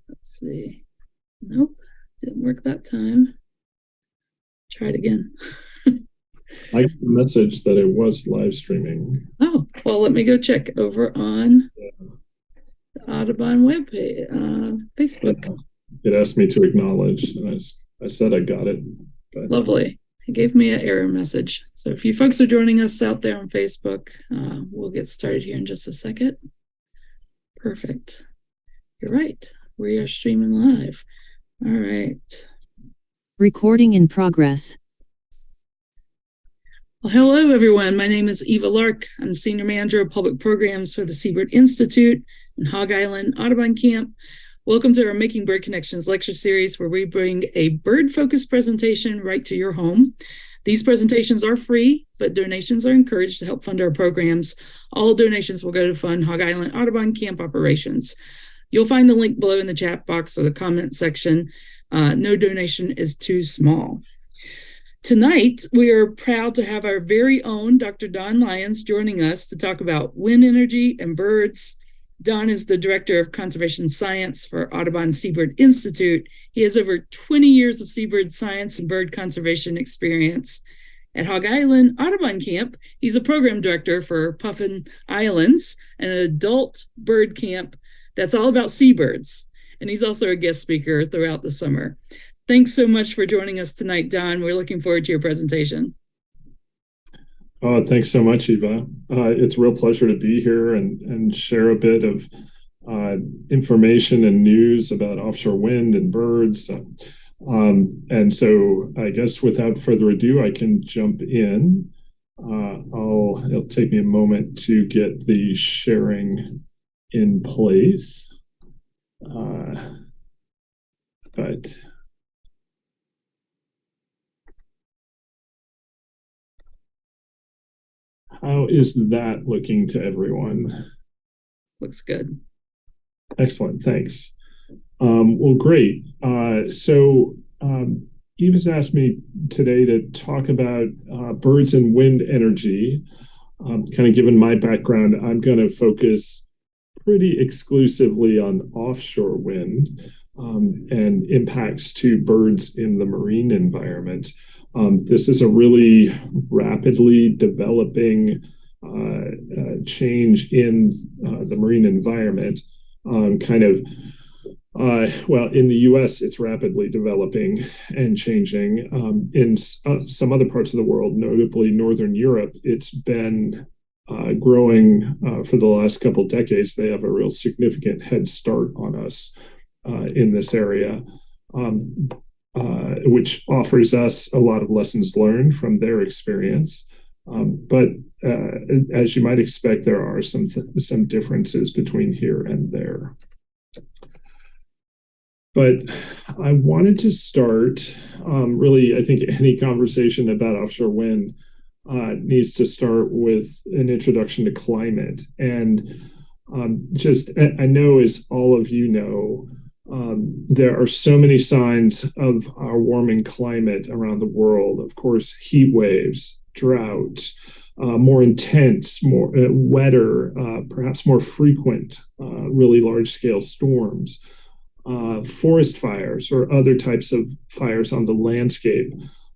Let's see. Nope, didn't work that time. Try it again. I got the message that it was live streaming. Oh, well, let me go check over on the Audubon webpage, Facebook. It asked me to acknowledge, and I said I got it. But Lovely. It gave me an error message. So if you folks are joining us out there on Facebook, we'll get started here in just a second. Perfect. You're right. We are streaming live. All right. Recording in progress. Well, hello, everyone. My name is Eva Lark. I'm the Senior Manager of Public Programs for the Seabird Institute and Hog Island Audubon Camp. Welcome to our Making Bird Connections lecture series, where we bring a bird-focused presentation right to your home. These presentations are free, but donations are encouraged to help fund our programs. All donations will go to fund Hog Island Audubon Camp operations. You'll find the link below in the chat box or the comment section. No donation is too small. Tonight, we are proud to have our very own Dr. Don Lyons joining us to talk about wind energy and birds. Don is the Director of Conservation Science for Audubon Seabird Institute. He has over 20 years of seabird science and bird conservation experience. At Hog Island Audubon Camp, he's a program director for Puffin Islands, an adult bird camp that's all about seabirds. And he's also a guest speaker throughout the summer. Thanks so much for joining us tonight, Don. We're looking forward to your presentation. thanks so much, Eva. It's a real pleasure to be here and share a bit of information and news about offshore wind and birds. And so I guess without further ado, I can jump in. It'll take me a moment to get the sharing in place. But how is that looking to everyone? Looks good. Excellent, thanks. Well, great. Eva's asked me today to talk about birds and wind energy. Kind of given my background, I'm going to focus pretty exclusively on offshore wind and impacts to birds in the marine environment. This is a really rapidly developing change in the marine environment. In the US, it's rapidly developing and changing. In some other parts of the world, notably Northern Europe, it's been growing for the last couple of decades. They have a real significant head start on us in this area. Which offers us a lot of lessons learned from their experience. But as you might expect, there are some differences between here and there. But I wanted to start, really, I think any conversation about offshore wind needs to start with an introduction to climate. And I know, as all of you know, there are so many signs of our warming climate around the world. Of course, heat waves, drought, more intense, more wetter, perhaps more frequent, really large-scale storms, forest fires or other types of fires on the landscape,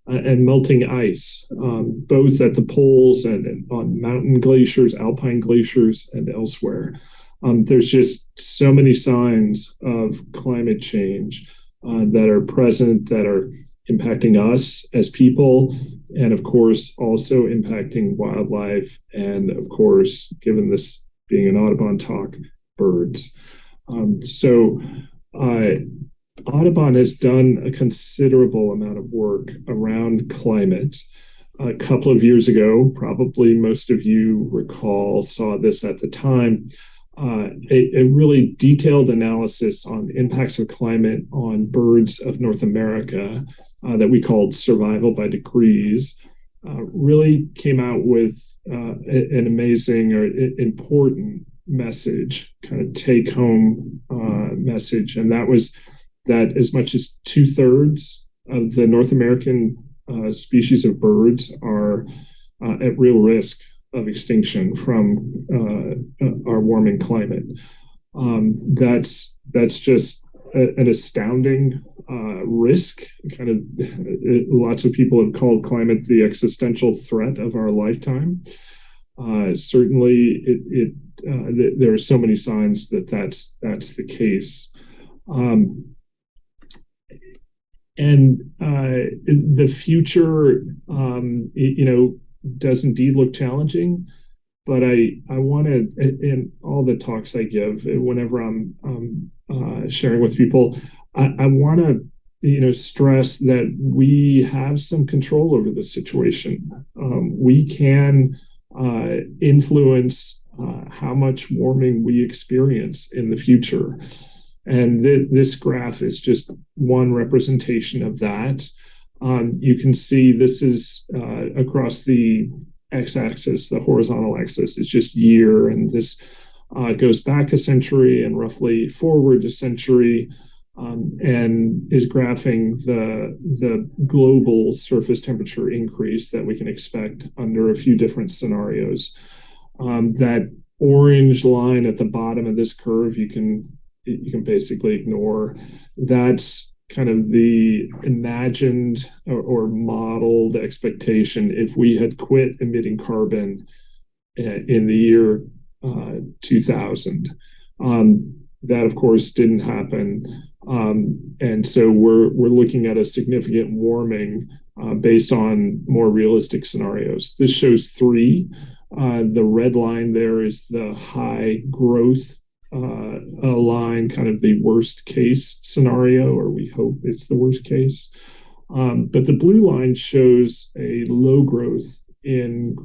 and melting ice, both at the poles and on mountain glaciers, alpine glaciers, and elsewhere. There's just so many signs of climate change that are present, that are impacting us as people, and of course, also impacting wildlife, and of course, given this being an Audubon talk, birds. Audubon has done a considerable amount of work around climate. A couple of years ago, probably most of you saw this at the time, a really detailed analysis on impacts of climate on birds of North America that we called Survival by Degrees, really came out with an amazing or important message, kind of take home message. And that was that as much as 2/3 of the North American species of birds are at real risk of extinction from our warming climate. That's just an astounding risk. Kind of, lots of people have called climate the existential threat of our lifetime. Certainly, there are so many signs that that's the case. And the future, does indeed look challenging. But I want to, in all the talks I give, whenever I'm sharing with people, I want to, stress that we have some control over the situation. We can influence how much warming we experience in the future. And this graph is just one representation of that. You can see this is across the x-axis, the horizontal axis is just year, and this goes back a century and roughly forward a century, and is graphing the global surface temperature increase that we can expect under a few different scenarios. That orange line at the bottom of this curve, you can basically ignore. That's kind of the imagined or modeled expectation if we had quit emitting carbon in the year 2000. That, of course, didn't happen. And so we're looking at a significant warming based on more realistic scenarios. This shows three. The red line there is the high growth line, kind of the worst case scenario, or we hope it's the worst case. But the blue line shows a low growth in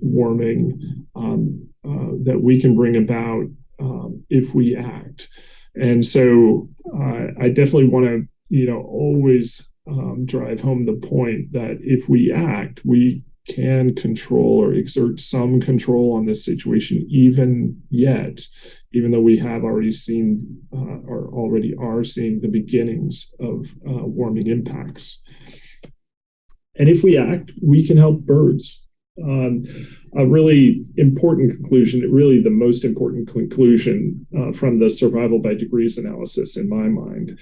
warming that we can bring about if we act. And so I definitely want to, always drive home the point that if we act, we can control or exert some control on this situation even though we have already seen or already are seeing the beginnings of warming impacts. And if we act, we can help birds. A really important conclusion, really the most important conclusion from the survival by degrees analysis in my mind,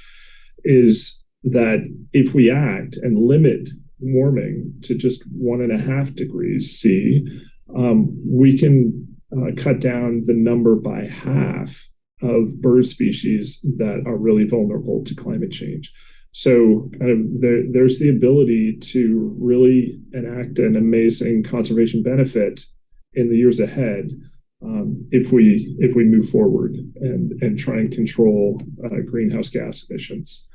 is that if we act and limit warming to just 1.5 degrees C, we can cut down the number by half of bird species that are really vulnerable to climate change. So there's the ability to really enact an amazing conservation benefit in the years ahead if we move forward and try and control greenhouse gas emissions.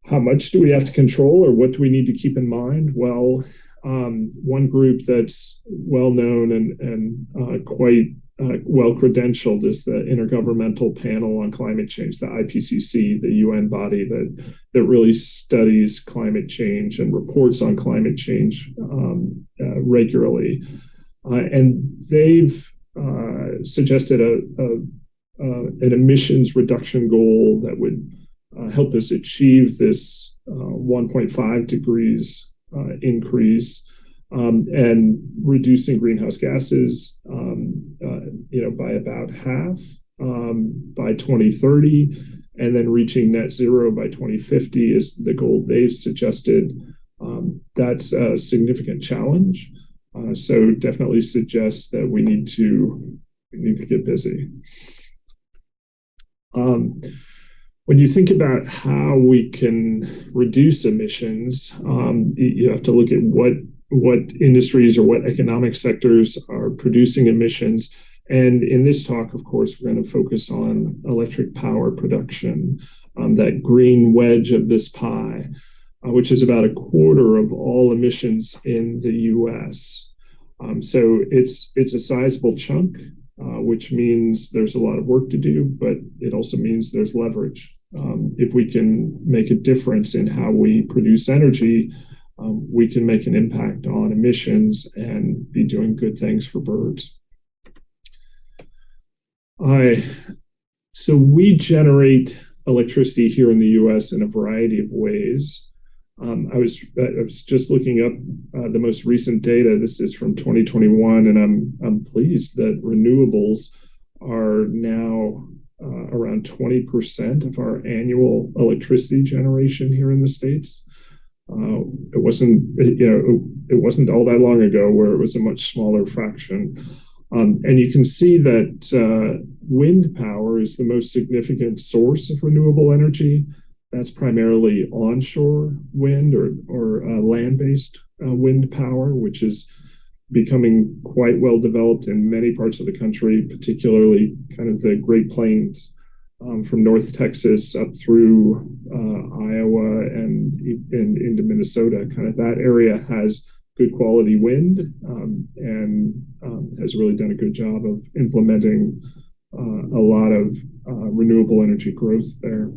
How much do we have to control, or what do we need to keep in mind? Well, one group that's well known and quite well credentialed is the Intergovernmental Panel on Climate Change, the IPCC, the UN body that really studies climate change and reports on climate change regularly. And they've suggested an emissions reduction goal that would help us achieve this 1.5 degrees increase and reducing greenhouse gases, by about half by 2030, and then reaching net zero by 2050 is the goal they've suggested. That's a significant challenge. So definitely suggests that we need to get busy. When you think about how we can reduce emissions, you have to look at what industries or what economic sectors are producing emissions. And in this talk, of course, we're going to focus on electric power production, that green wedge of this pie, which is about 1/4 of all emissions in the US. So it's a sizable chunk, which means there's a lot of work to do, but it also means there's leverage. If we can make a difference in how we produce energy, we can make an impact on emissions and be doing good things for birds. So we generate electricity here in the US in a variety of ways. I was just looking up the most recent data. This is from 2021, and I'm pleased that renewables are now around 20% of our annual electricity generation here in the States. It wasn't, it wasn't all that long ago where it was a much smaller fraction. And you can see that wind power is the most significant source of renewable energy. That's primarily onshore wind or land-based wind power, which is becoming quite well developed in many parts of the country, particularly kind of the Great Plains, from North Texas up through Iowa and into Minnesota. Kind of that area has good quality wind, and has really done a good job of implementing a lot of renewable energy growth there.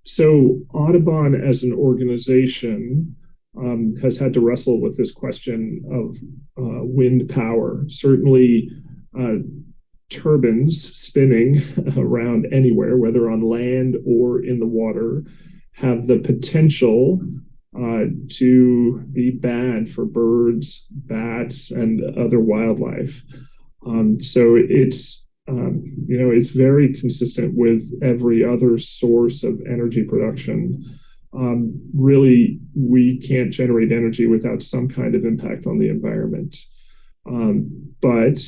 So Audubon as an organization has had to wrestle with this question of wind power. Certainly, turbines spinning around anywhere, whether on land or in the water, have the potential to be bad for birds, bats, and other wildlife. So it's very consistent with every other source of energy production. Really, we can't generate energy without some kind of impact on the environment. But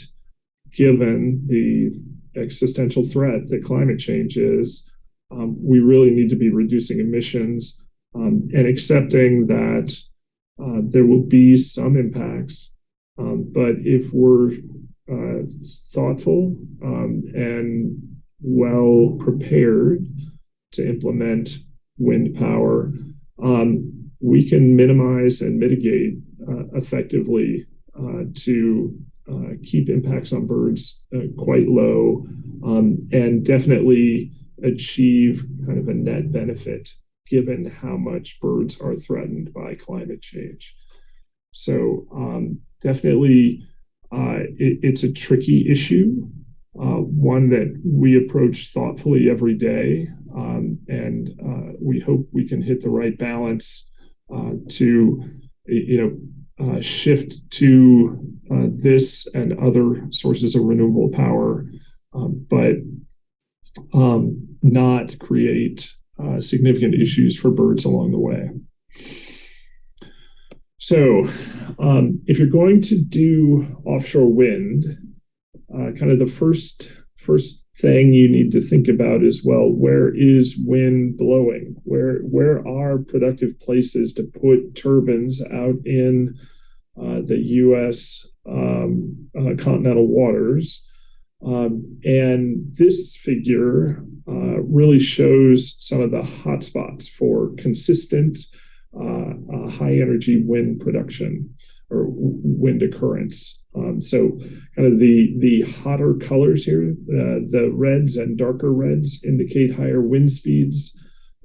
given the existential threat that climate change is, we really need to be reducing emissions, and accepting that there will be some impacts. But if we're thoughtful and well prepared to implement wind power, we can minimize and mitigate effectively to keep impacts on birds quite low, and definitely achieve kind of a net benefit given how much birds are threatened by climate change. So definitely it's a tricky issue, one that we approach thoughtfully every day, and we hope we can hit the right balance to shift to this and other sources of renewable power, but not create significant issues for birds along the way. So if you're going to do offshore wind, kind of the first thing you need to think about is, well, where is wind blowing? Where are productive places to put turbines out in the U.S. Continental waters? And this figure really shows some of the hotspots for consistent high energy wind production or wind occurrence. So kind of the hotter colors here, the reds and darker reds indicate higher wind speeds,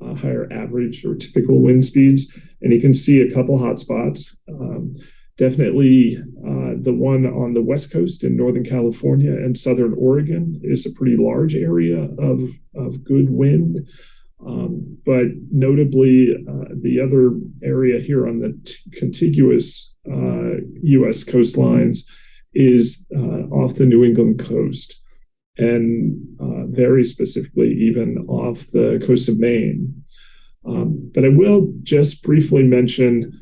higher average or typical wind speeds. And you can see a couple hotspots. Definitely the one on the West Coast in Northern California and Southern Oregon is a pretty large area of good wind. But notably, the other area here on the contiguous U.S. coastlines is off the New England coast, and very specifically even off the coast of Maine. But I will just briefly mention,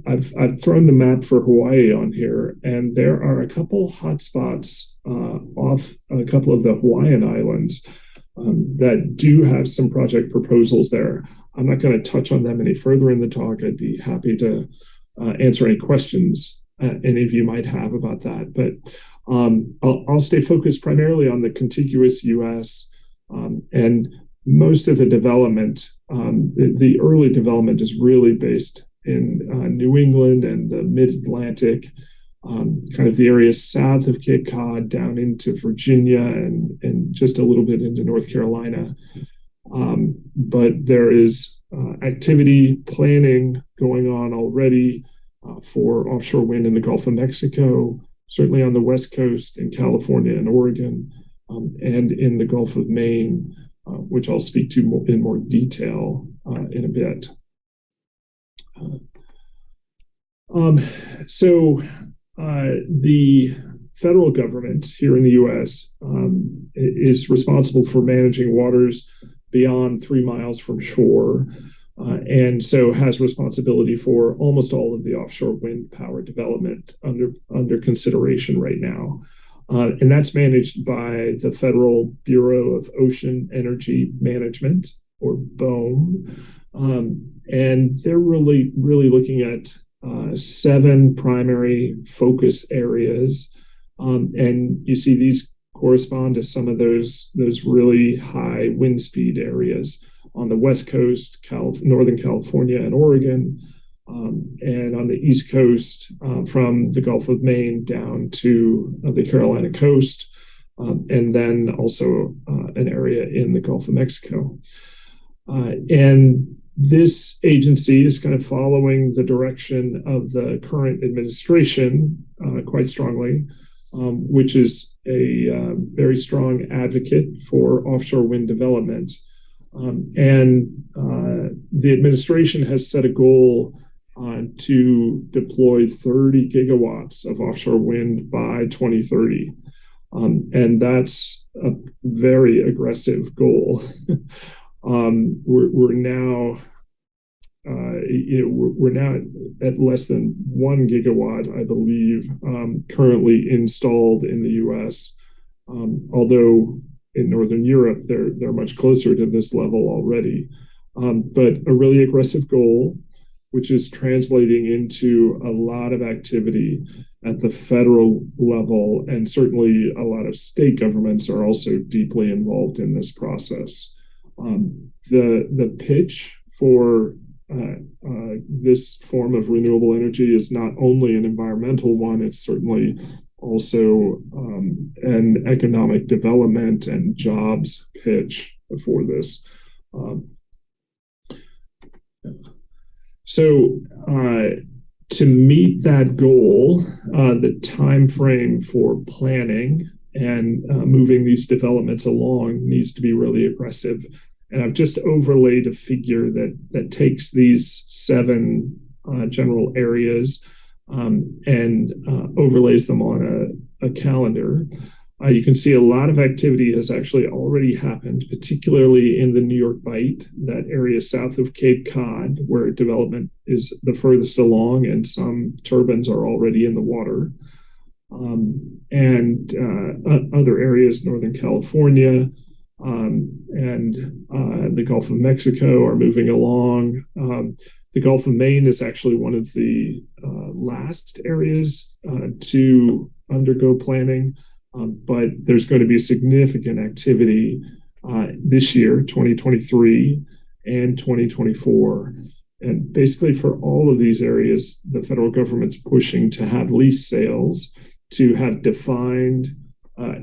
I've thrown the map for Hawaii on here, and there are a couple hotspots off a couple of the Hawaiian islands that do have some project proposals there. I'm not going to touch on them any further in the talk. I'd be happy to answer any questions any of you might have about that. But I'll stay focused primarily on the contiguous U.S. And most of the development, the early development is really based in New England and the mid-Atlantic, kind of the areas south of Cape Cod down into Virginia and just a little bit into North Carolina. But there is activity planning going on already for offshore wind in the Gulf of Mexico, certainly on the West Coast in California and Oregon, and in the Gulf of Maine. which I'll speak to in more detail in a bit. Um, so the federal government here in the U.S. Is responsible for managing waters beyond 3 miles from shore, and so has responsibility for almost all of the offshore wind power development under consideration right now. And that's managed by the Federal Bureau of Ocean Energy Management, or BOEM. And they're really looking at 7 primary focus areas. And you see these correspond to some of those really high wind speed areas on the West Coast, Northern California and Oregon, and on the East Coast, from the Gulf of Maine down to the Carolina coast, and then also an area in the Gulf of Mexico. And this agency is kind of following the direction of the current administration quite strongly, which is a very strong advocate for offshore wind development. And the administration has set a goal to deploy 30 gigawatts of offshore wind by 2030. And that's a very aggressive goal. We're now we're now at less than 1 gigawatt, I believe, currently installed in the U.S. Although in Northern Europe they're much closer to this level already. But a really aggressive goal, which is translating into a lot of activity at the federal level, and certainly a lot of state governments are also deeply involved in this process. The pitch for this form of renewable energy is not only an environmental one, it's certainly also an economic development and jobs pitch for this. So to meet that goal, the time frame for planning and moving these developments along needs to be really aggressive. And I've just overlaid a figure that takes these 7 general areas and overlays them on a calendar. You can see a lot of activity has actually already happened, particularly in the New York Bight, that area south of Cape Cod, where development is the furthest along, and some turbines are already in the water. And other areas, Northern California, and the Gulf of Mexico are moving along. The Gulf of Maine is actually one of the last areas to undergo planning, but there's going to be significant activity this year, 2023 and 2024. And basically for all of these areas, the federal government's pushing to have lease sales, to have defined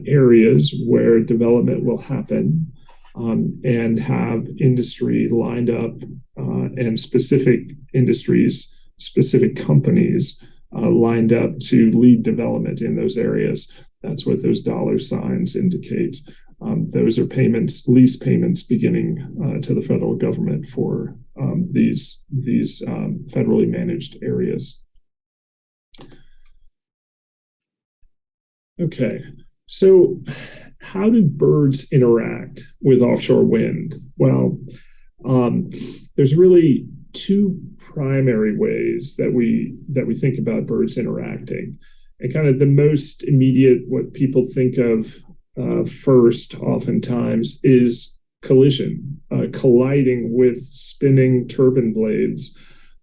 areas where development will happen, and have industry lined up, and specific industries, specific companies lined up to lead development in those areas. That's what those dollar signs indicate. Those are payments, lease payments beginning to the federal government for these federally managed areas. Okay, so how do birds interact with offshore wind? Well, there's really 2 primary ways that we think about birds interacting. And kind of the most immediate, what people think of first oftentimes, is collision, colliding with spinning turbine blades.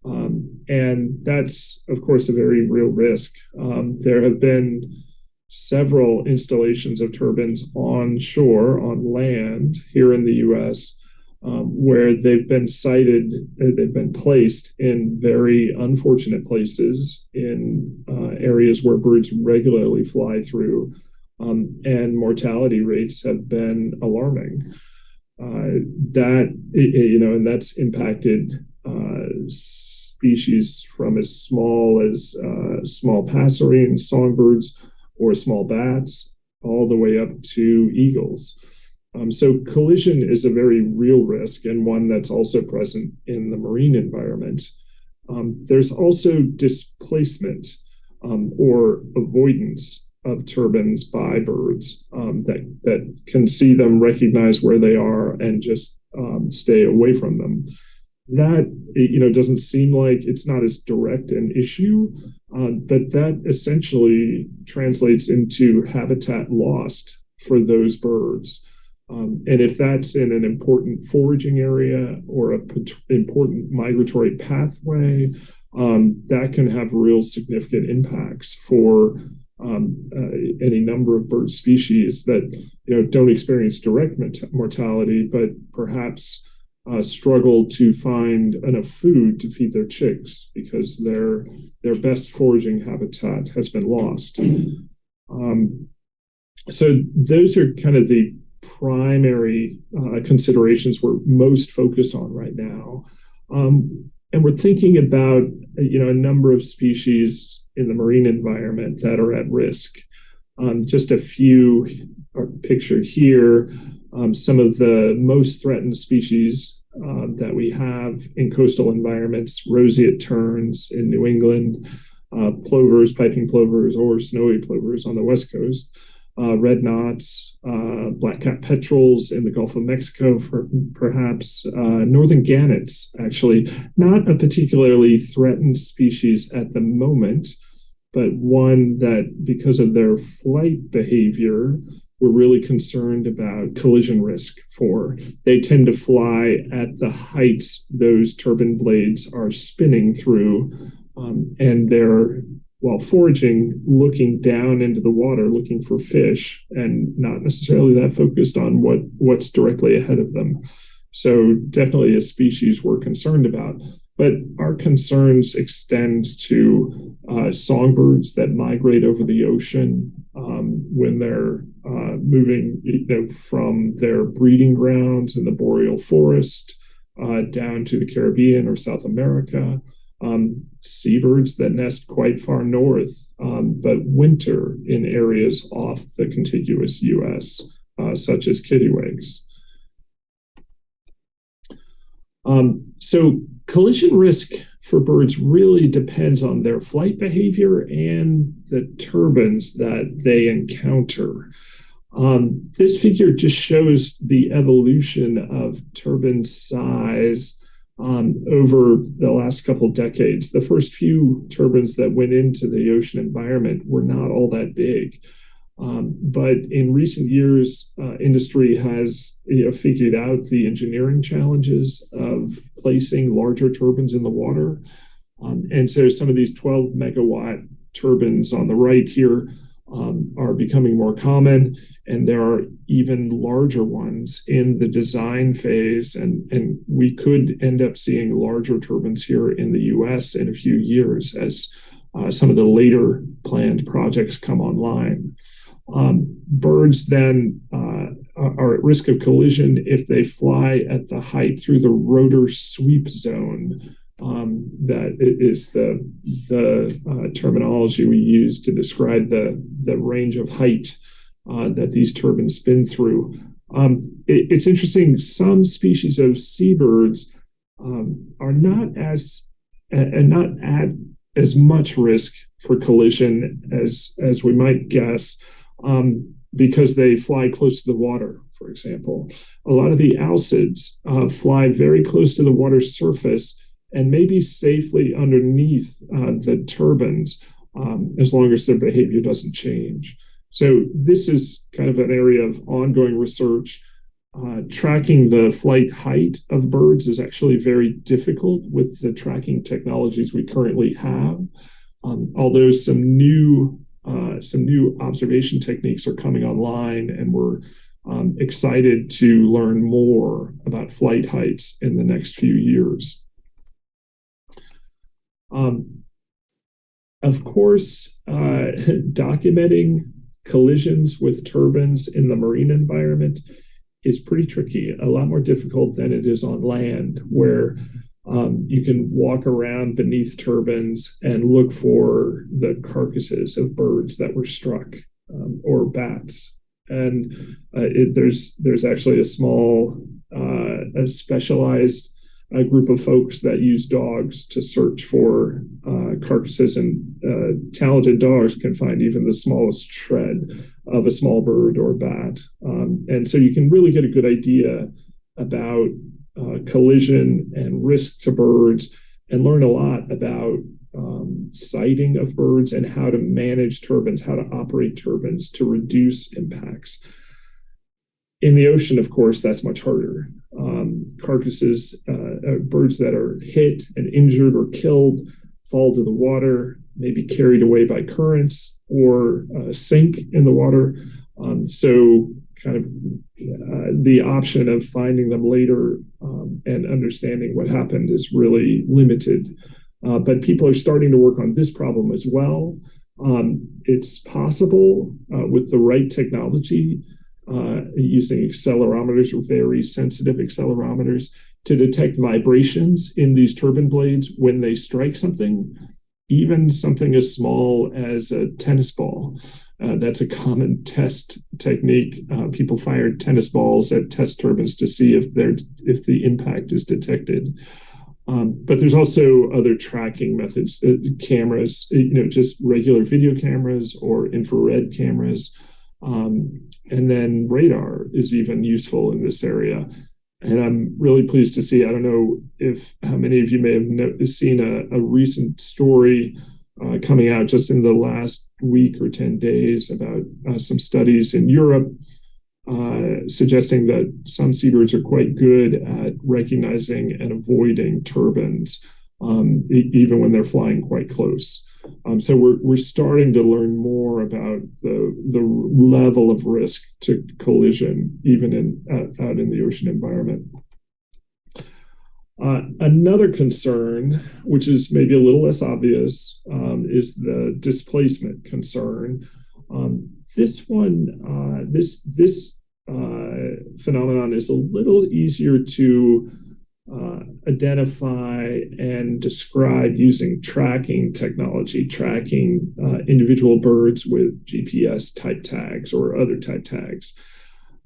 And that's, of course, a very real risk. There have been several installations of turbines on shore, on land here in the U.S., where they've been placed in very unfortunate places, in areas where birds regularly fly through, and mortality rates have been alarming. And that's impacted species from as small as small passerines, songbirds, or small bats, all the way up to eagles. So collision is a very real risk and one that's also present in the marine environment. There's also displacement or avoidance of turbines by birds that can see them, recognize where they are, and just stay away from them. That doesn't seem like it's not as direct an issue, but that essentially translates into habitat lost for those birds. And if that's in an important foraging area or an important migratory pathway, that can have real significant impacts for any number of bird species that don't experience direct mortality, but perhaps struggle to find enough food to feed their chicks because their best foraging habitat has been lost. So those are kind of the primary considerations we're most focused on right now. And we're thinking about a number of species in the marine environment that are at risk. Just a few are pictured here. Some of the most threatened species that we have in coastal environments: roseate terns in New England, plovers, piping plovers, or snowy plovers on the West Coast, red knots, black-capped petrels in the Gulf of Mexico, perhaps northern gannets, actually. Not a particularly threatened species at the moment, but one that, because of their flight behavior, we're really concerned about collision risk for. They tend to fly at the heights those turbine blades are spinning through, and they're, while foraging, looking down into the water, looking for fish, and not necessarily that focused on what's directly ahead of them. So definitely a species we're concerned about. But our concerns extend to songbirds that migrate over the ocean when they're moving from their breeding grounds in the boreal forest down to the Caribbean or South America. Seabirds that nest quite far north, but winter in areas off the contiguous U.S., such as kittiwakes. So collision risk for birds really depends on their flight behavior and the turbines that they encounter. This figure just shows the evolution of turbine size over the last couple of decades. The first few turbines that went into the ocean environment were not all that big. But in recent years, industry has figured out the engineering challenges of placing larger turbines in the water. And so some of these 12 megawatt turbines on the right here are becoming more common, and there are even larger ones in the design phase, and we could end up seeing larger turbines here in the US in a few years as some of the later planned projects come online. Birds then are at risk of collision if they fly at the height through the rotor sweep zone. That is the terminology we use to describe the range of height that these turbines spin through. It's interesting, some species of seabirds are not at as much risk for collision as we might guess, because they fly close to the water, for example. A lot of the alcids fly very close to the water's surface and maybe safely underneath the turbines, as long as their behavior doesn't change. So this is kind of an area of ongoing research. Tracking the flight height of birds is actually very difficult with the tracking technologies we currently have. Although some new observation techniques are coming online, and we're excited to learn more about flight heights in the next few years. Of course, documenting collisions with turbines in the marine environment is pretty tricky, a lot more difficult than it is on land, where you can walk around beneath turbines and look for the carcasses of birds that were struck, or bats And there's actually a small, a specialized group of folks that use dogs to search for carcasses, and talented dogs can find even the smallest shred of a small bird or bat. And so you can really get a good idea about collision and risk to birds, and learn a lot about sighting of birds and how to manage turbines, how to operate turbines to reduce impacts. In the ocean, of course, that's much harder. Carcasses, birds that are hit and injured or killed, fall to the water, may be carried away by currents, or sink in the water. So kind of the option of finding them later and understanding what happened is really limited. But people are starting to work on this problem as well. It's possible with the right technology, using accelerometers, or very sensitive accelerometers, to detect vibrations in these turbine blades when they strike something, even something as small as a tennis ball. That's a common test technique. People fire tennis balls at test turbines to see if the impact is detected. But there's also other tracking methods, cameras, just regular video cameras or infrared cameras. And then radar is even useful in this area. And I'm really pleased to see, I don't know how many of you may have seen a recent story coming out just in the last week or 10 days about some studies in Europe suggesting that some seabirds are quite good at recognizing and avoiding turbines, even when they're flying quite close. So we're starting to learn more about the level of risk to collision, even out in the ocean environment. Another concern, which is maybe a little less obvious, is the displacement concern. This phenomenon is a little easier to identify and describe using tracking technology, tracking individual birds with GPS type tags or other type tags.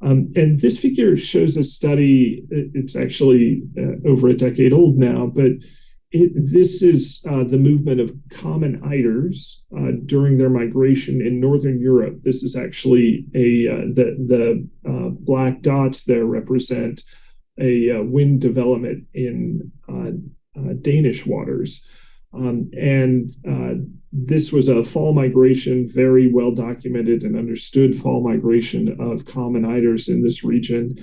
And this figure shows a study. It's actually over a decade old now, but this is the movement of common eiders during their migration in Northern Europe. This is actually the black dots there represent a wind development in Danish waters. This was a fall migration, very well documented and understood fall migration of common eiders in this region.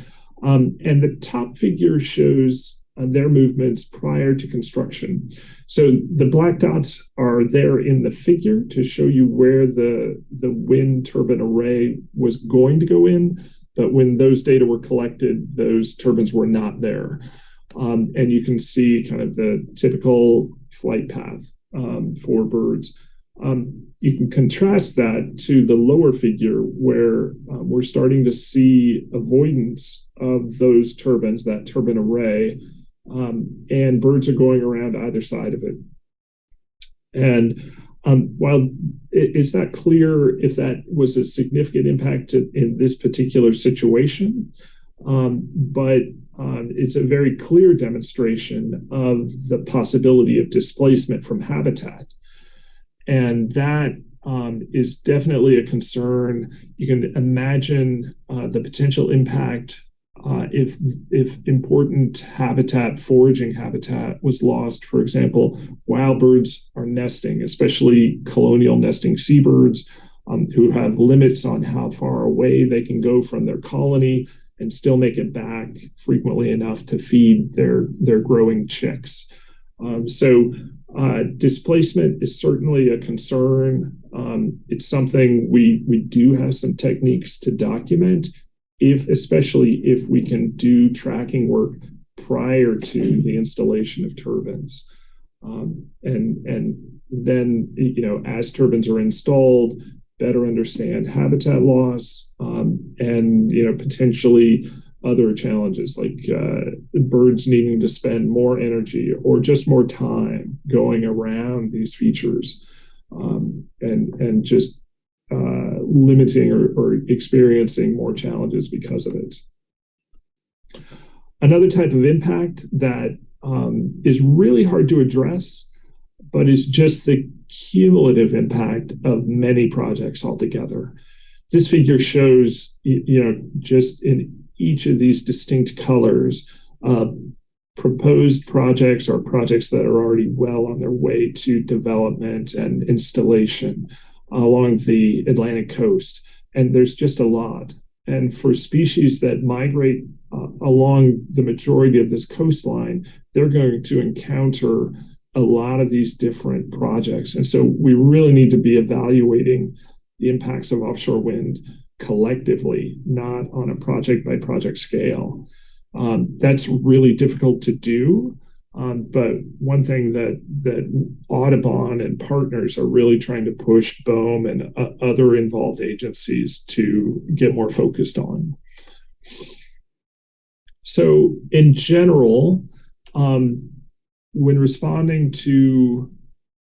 And the top figure shows their movements prior to construction. So the black dots are there in the figure to show you where the wind turbine array was going to go in. But when those data were collected, those turbines were not there. And you can see kind of the typical flight path for birds. You can contrast that to the lower figure where we're starting to see avoidance of those turbines, that turbine array, and birds are going around either side of it. And while it's not clear if that was a significant impact in this particular situation, but it's a very clear demonstration of the possibility of displacement from habitat. And that is definitely a concern. You can imagine the potential impact if important habitat, foraging habitat, was lost. For example, while birds are nesting, especially colonial nesting seabirds, who have limits on how far away they can go from their colony and still make it back frequently enough to feed their growing chicks. So displacement is certainly a concern. It's something we do have some techniques to document, especially if we can do tracking work prior to the installation of turbines. And then, as turbines are installed, better understand habitat loss, and potentially other challenges like birds needing to spend more energy or just more time going around these features, and just limiting or experiencing more challenges because of it. Another type of impact that is really hard to address, but is just the cumulative impact of many projects altogether. This figure shows, just in each of these distinct colors, proposed projects or projects that are already well on their way to development and installation along the Atlantic coast. And there's just a lot. And for species that migrate along the majority of this coastline, they're going to encounter a lot of these different projects. And so we really need to be evaluating the impacts of offshore wind collectively, not on a project by project scale. That's really difficult to do. But one thing that Audubon and partners are really trying to push BOEM and other involved agencies to get more focused on. So in general, when responding to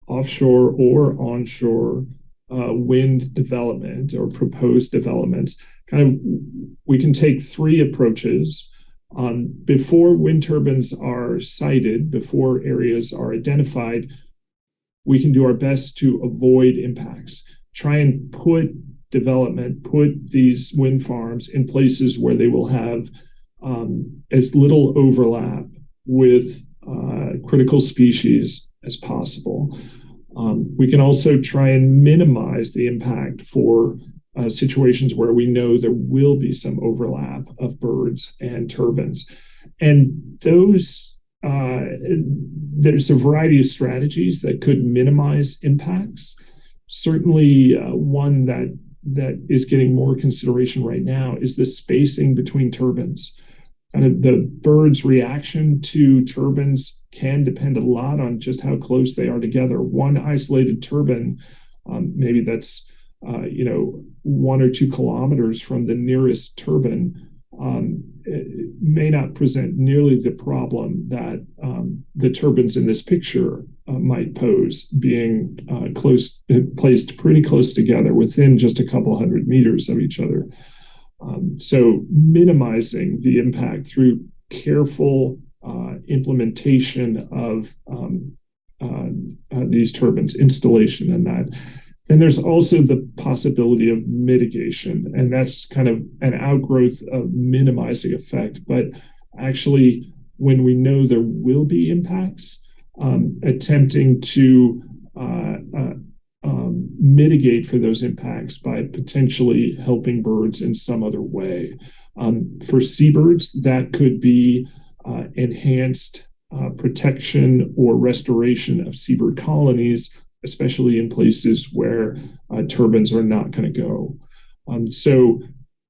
offshore or onshore wind development or proposed developments, we can take three approaches. Before wind turbines are sited, before areas are identified, we can do our best to avoid impacts. Try and put these wind farms in places where they will have as little overlap with critical species as possible. We can also try and minimize the impact for situations where we know there will be some overlap of birds and turbines. And there's a variety of strategies that could minimize impacts. Certainly, one that is getting more consideration right now is the spacing between turbines. And the bird's reaction to turbines can depend a lot on just how close they are together. One isolated turbine, maybe that's 1 or 2 kilometers from the nearest turbine, may not present nearly the problem that the turbines in this picture might pose, being placed pretty close together within just a couple hundred meters of each other. So minimizing the impact through careful implementation of these turbines, installation and that. And there's also the possibility of mitigation, and that's kind of an outgrowth of minimizing effect. But actually, when we know there will be impacts, attempting to mitigate for those impacts by potentially helping birds in some other way. For seabirds, that could be enhanced protection or restoration of seabird colonies, especially in places where turbines are not going to go. So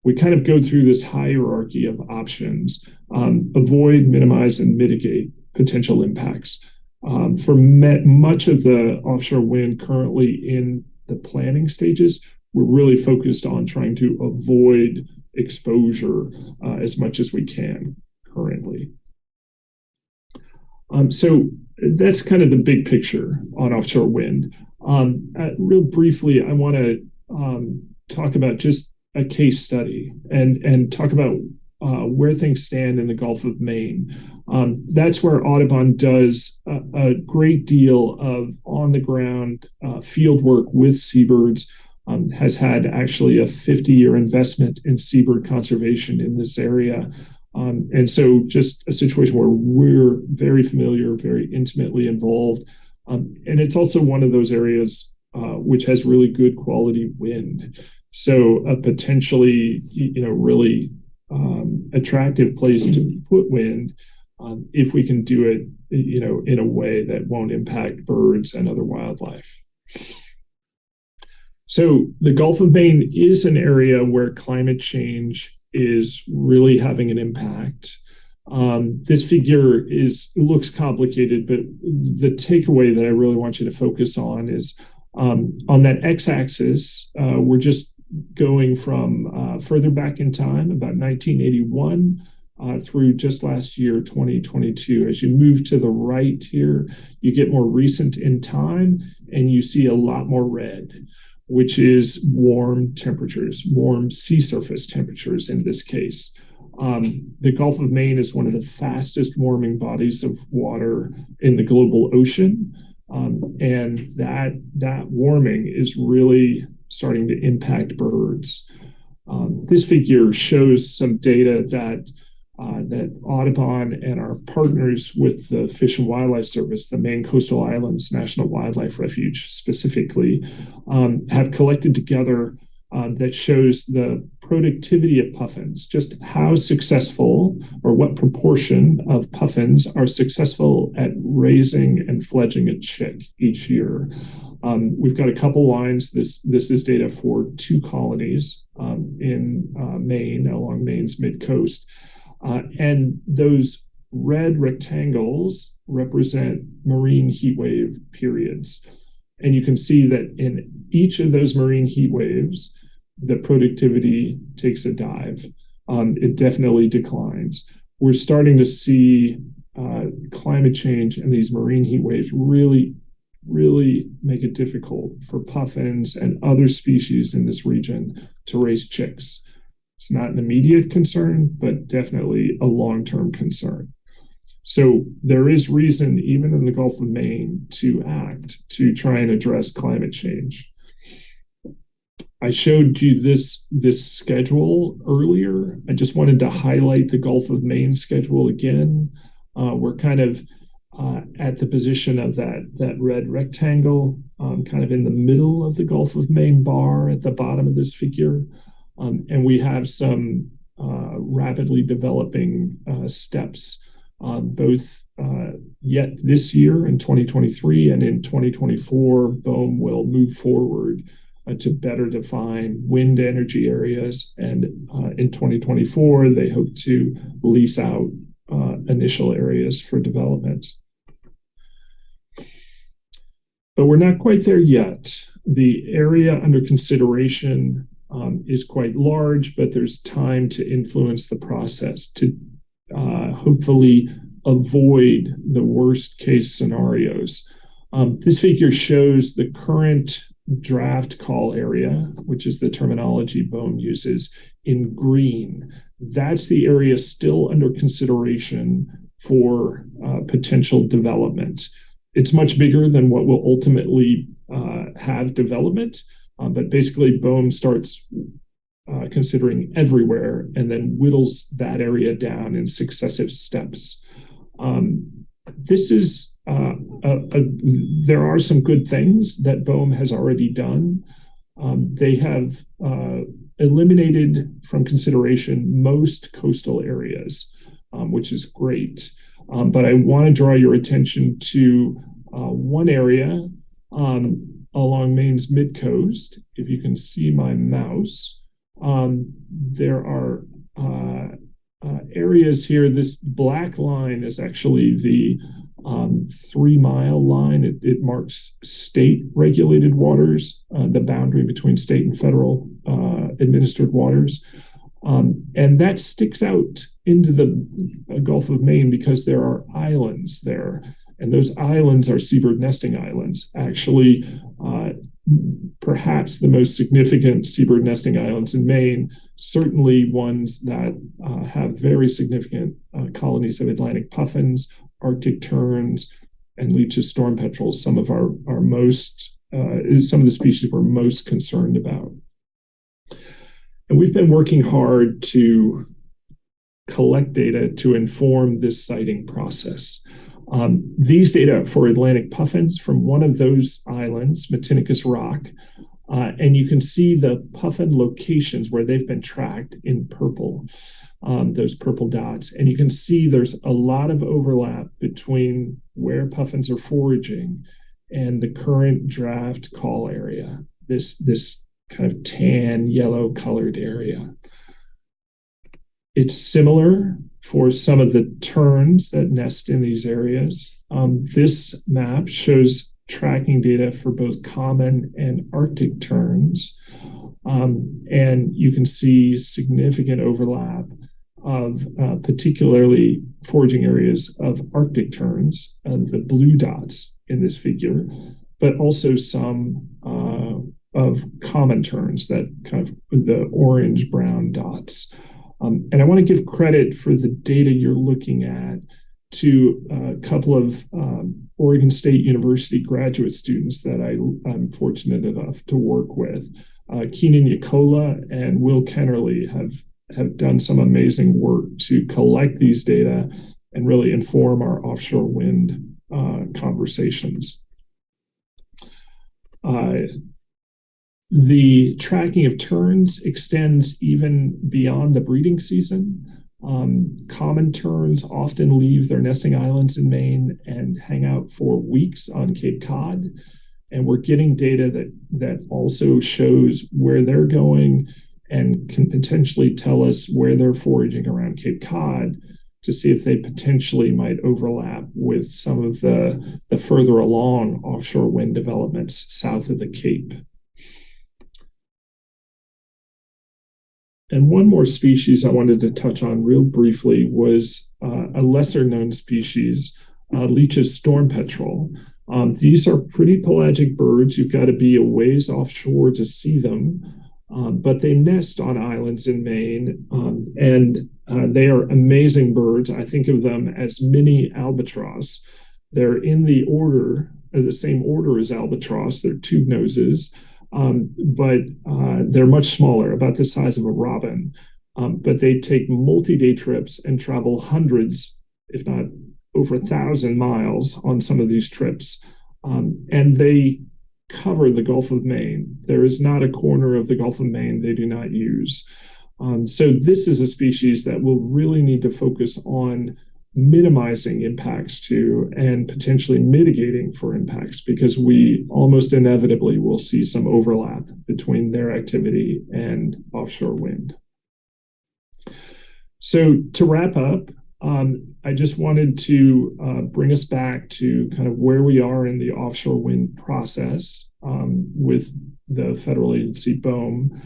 we kind of go through this hierarchy of options: avoid, minimize, and mitigate potential impacts. For much of the offshore wind currently in the planning stages, we're really focused on trying to avoid exposure as much as we can currently. So that's kind of the big picture on offshore wind. Real briefly, I want to talk about just a case study and talk about where things stand in the Gulf of Maine. That's where Audubon does a great deal of on-the-ground field work with seabirds, has had actually a 50-year investment in seabird conservation in this area. And so just a situation where we're very familiar, very intimately involved. And it's also one of those areas which has really good quality wind. So a potentially, really attractive place to put wind if we can do it, in a way that won't impact birds and other wildlife. So the Gulf of Maine is an area where climate change is really having an impact. This figure looks complicated, but the takeaway that I really want you to focus on is on that x-axis, we're just going from further back in time, about 1981, through just last year, 2022. As you move to the right here, you get more recent in time, and you see a lot more red. which is warm temperatures, warm sea surface temperatures in this case. The Gulf of Maine is one of the fastest warming bodies of water in the global ocean. And that warming is really starting to impact birds. This figure shows some data that Audubon and our partners with the Fish and Wildlife Service, the Maine Coastal Islands National Wildlife Refuge specifically, have collected together that shows the productivity of puffins, just how successful or what proportion of puffins are successful at raising and fledging a chick each year. We've got a couple lines. This is data for 2 colonies in Maine, along Maine's mid-coast. And those red rectangles represent marine heat wave periods. And you can see that in each of those marine heat waves, the productivity takes a dive. It definitely declines. We're starting to see climate change and these marine heat waves really make it difficult for puffins and other species in this region to raise chicks. It's not an immediate concern, but definitely a long-term concern. So there is reason, even in the Gulf of Maine, to act to try and address climate change. I showed you this schedule earlier. I just wanted to highlight the Gulf of Maine schedule again. We're kind of at the position of that red rectangle, kind of in the middle of the Gulf of Maine bar at the bottom of this figure. And we have some rapidly developing steps, both yet this year in 2023 and in 2024, BOEM will move forward to better define wind energy areas. And in 2024, they hope to lease out initial areas for development. But we're not quite there yet. The area under consideration is quite large, but there's time to influence the process to hopefully avoid the worst case scenarios. This figure shows the current draft call area, which is the terminology BOEM uses, in green. That's the area still under consideration for potential development. It's much bigger than what will ultimately have development, but basically BOEM starts considering everywhere and then whittles that area down in successive steps. This is there are some good things that BOEM has already done. They have eliminated from consideration most coastal areas, which is great. But I want to draw your attention to one area along Maine's mid-coast. If you can see my mouse, there are areas here. This black line is actually the 3-mile line. It marks state-regulated waters, the boundary between state and federal administered waters. And that sticks out into the Gulf of Maine because there are islands there. And those islands are seabird nesting islands. Actually, perhaps the most significant seabird nesting islands in Maine, certainly ones that have very significant colonies of Atlantic puffins, Arctic terns, and Leach's storm petrels, some of the species we're most concerned about. And we've been working hard to collect data to inform this siting process. These data for Atlantic puffins from one of those islands, Matinicus Rock, and you can see the puffin locations where they've been tracked in purple, those purple dots. And you can see there's a lot of overlap between where puffins are foraging and the current draft call area, this kind of tan yellow colored area. It's similar for some of the terns that nest in these areas. This map shows tracking data for both common and Arctic terns. And you can see significant overlap of particularly foraging areas of Arctic terns, the blue dots in this figure, but also some of common terns, that kind of the orange-brown dots. And I want to give credit for the data you're looking at to a couple of Oregon State University graduate students that I'm fortunate enough to work with. Keenan Yakola and Will Kennerly have done some amazing work to collect these data and really inform our offshore wind conversations. The tracking of terns extends even beyond the breeding season. Common terns often leave their nesting islands in Maine and hang out for weeks on Cape Cod. And we're getting data that also shows where they're going and can potentially tell us where they're foraging around Cape Cod to see if they potentially might overlap with some of the further along offshore wind developments south of the Cape. And one more species I wanted to touch on real briefly was a lesser known species, Leach's storm petrel. These are pretty pelagic birds. You've got to be a ways offshore to see them, but they nest on islands in Maine, and they are amazing birds. I think of them as mini albatross. They're in the same order as albatross. They're tube noses. But they're much smaller, about the size of a robin. But they take multi-day trips and travel hundreds, if not over 1,000 miles on some of these trips. And they cover the Gulf of Maine. There is not a corner of the Gulf of Maine they do not use. So this is a species that will really need to focus on minimizing impacts to and potentially mitigating for impacts, because we almost inevitably will see some overlap between their activity and offshore wind. So to wrap up, I just wanted to bring us back to kind of where we are in the offshore wind process with the federal agency BOEM.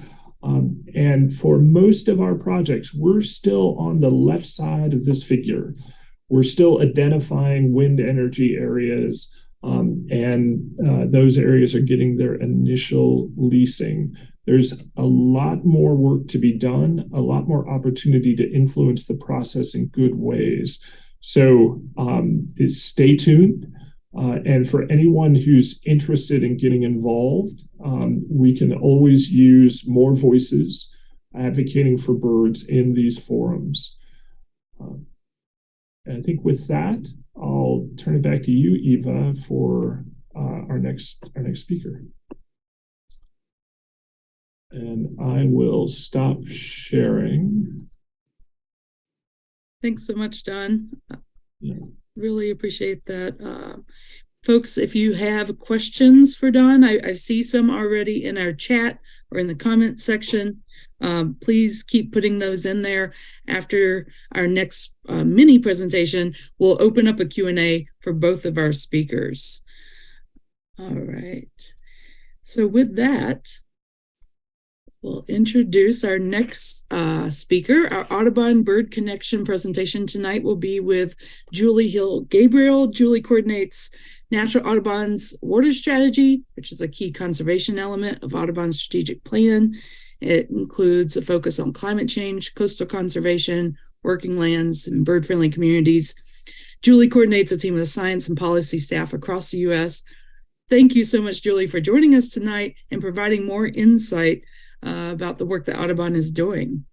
And for most of our projects, we're still on the left side of this figure. We're still identifying wind energy areas, and those areas are getting their initial leasing. There's a lot more work to be done, a lot more opportunity to influence the process in good ways. So stay tuned. And for anyone who's interested in getting involved, we can always use more voices advocating for birds in these forums. And I think with that, I'll turn it back to you, Eva, for our next speaker. And I will stop sharing. Thanks so much, Don. Yeah. Really appreciate that. Folks, if you have questions for Don, I see some already in our chat or in the comment section. Please keep putting those in there. After our next mini presentation, we'll open up a Q&A for both of our speakers. All right. So with that, we'll introduce our next speaker. Our Audubon Bird Connection presentation tonight will be with Julie Hill-Gabriel. Julie coordinates Natural Audubon's water strategy, which is a key conservation element of Audubon's strategic plan. It includes a focus on climate change, coastal conservation, working lands, and bird-friendly communities. Julie coordinates a team of science and policy staff across the U.S. Thank you so much, Julie, for joining us tonight and providing more insight about the work that Audubon is doing.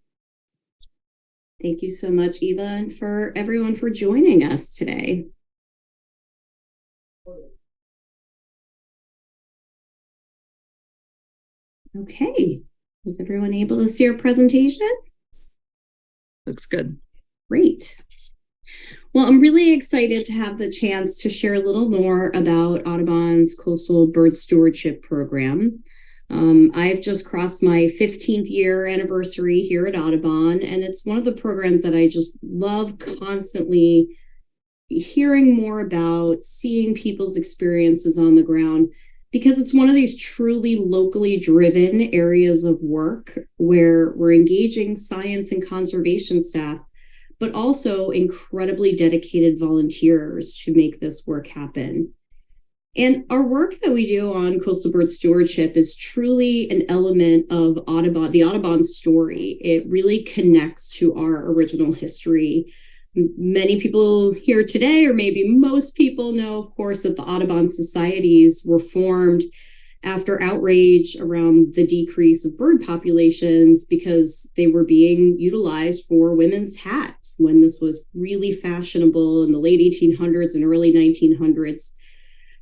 Thank you so much, Eva, and for everyone for joining us today. Okay, is everyone able to see our presentation? Looks good. Great. Well, I'm really excited to have the chance to share a little more about Audubon's Coastal Bird Stewardship Program. I've just crossed my 15th year anniversary here at Audubon, and it's one of the programs that I just love constantly hearing more about, seeing people's experiences on the ground, because it's one of these truly locally driven areas of work where we're engaging science and conservation staff, but also incredibly dedicated volunteers to make this work happen. And our work that we do on coastal bird stewardship is truly an element of the Audubon story. It really connects to our original history. Many people here today, or maybe most people, know, of course, that the Audubon societies were formed after outrage around the decrease of bird populations because they were being utilized for women's hats when this was really fashionable in the late 1800s and early 1900s.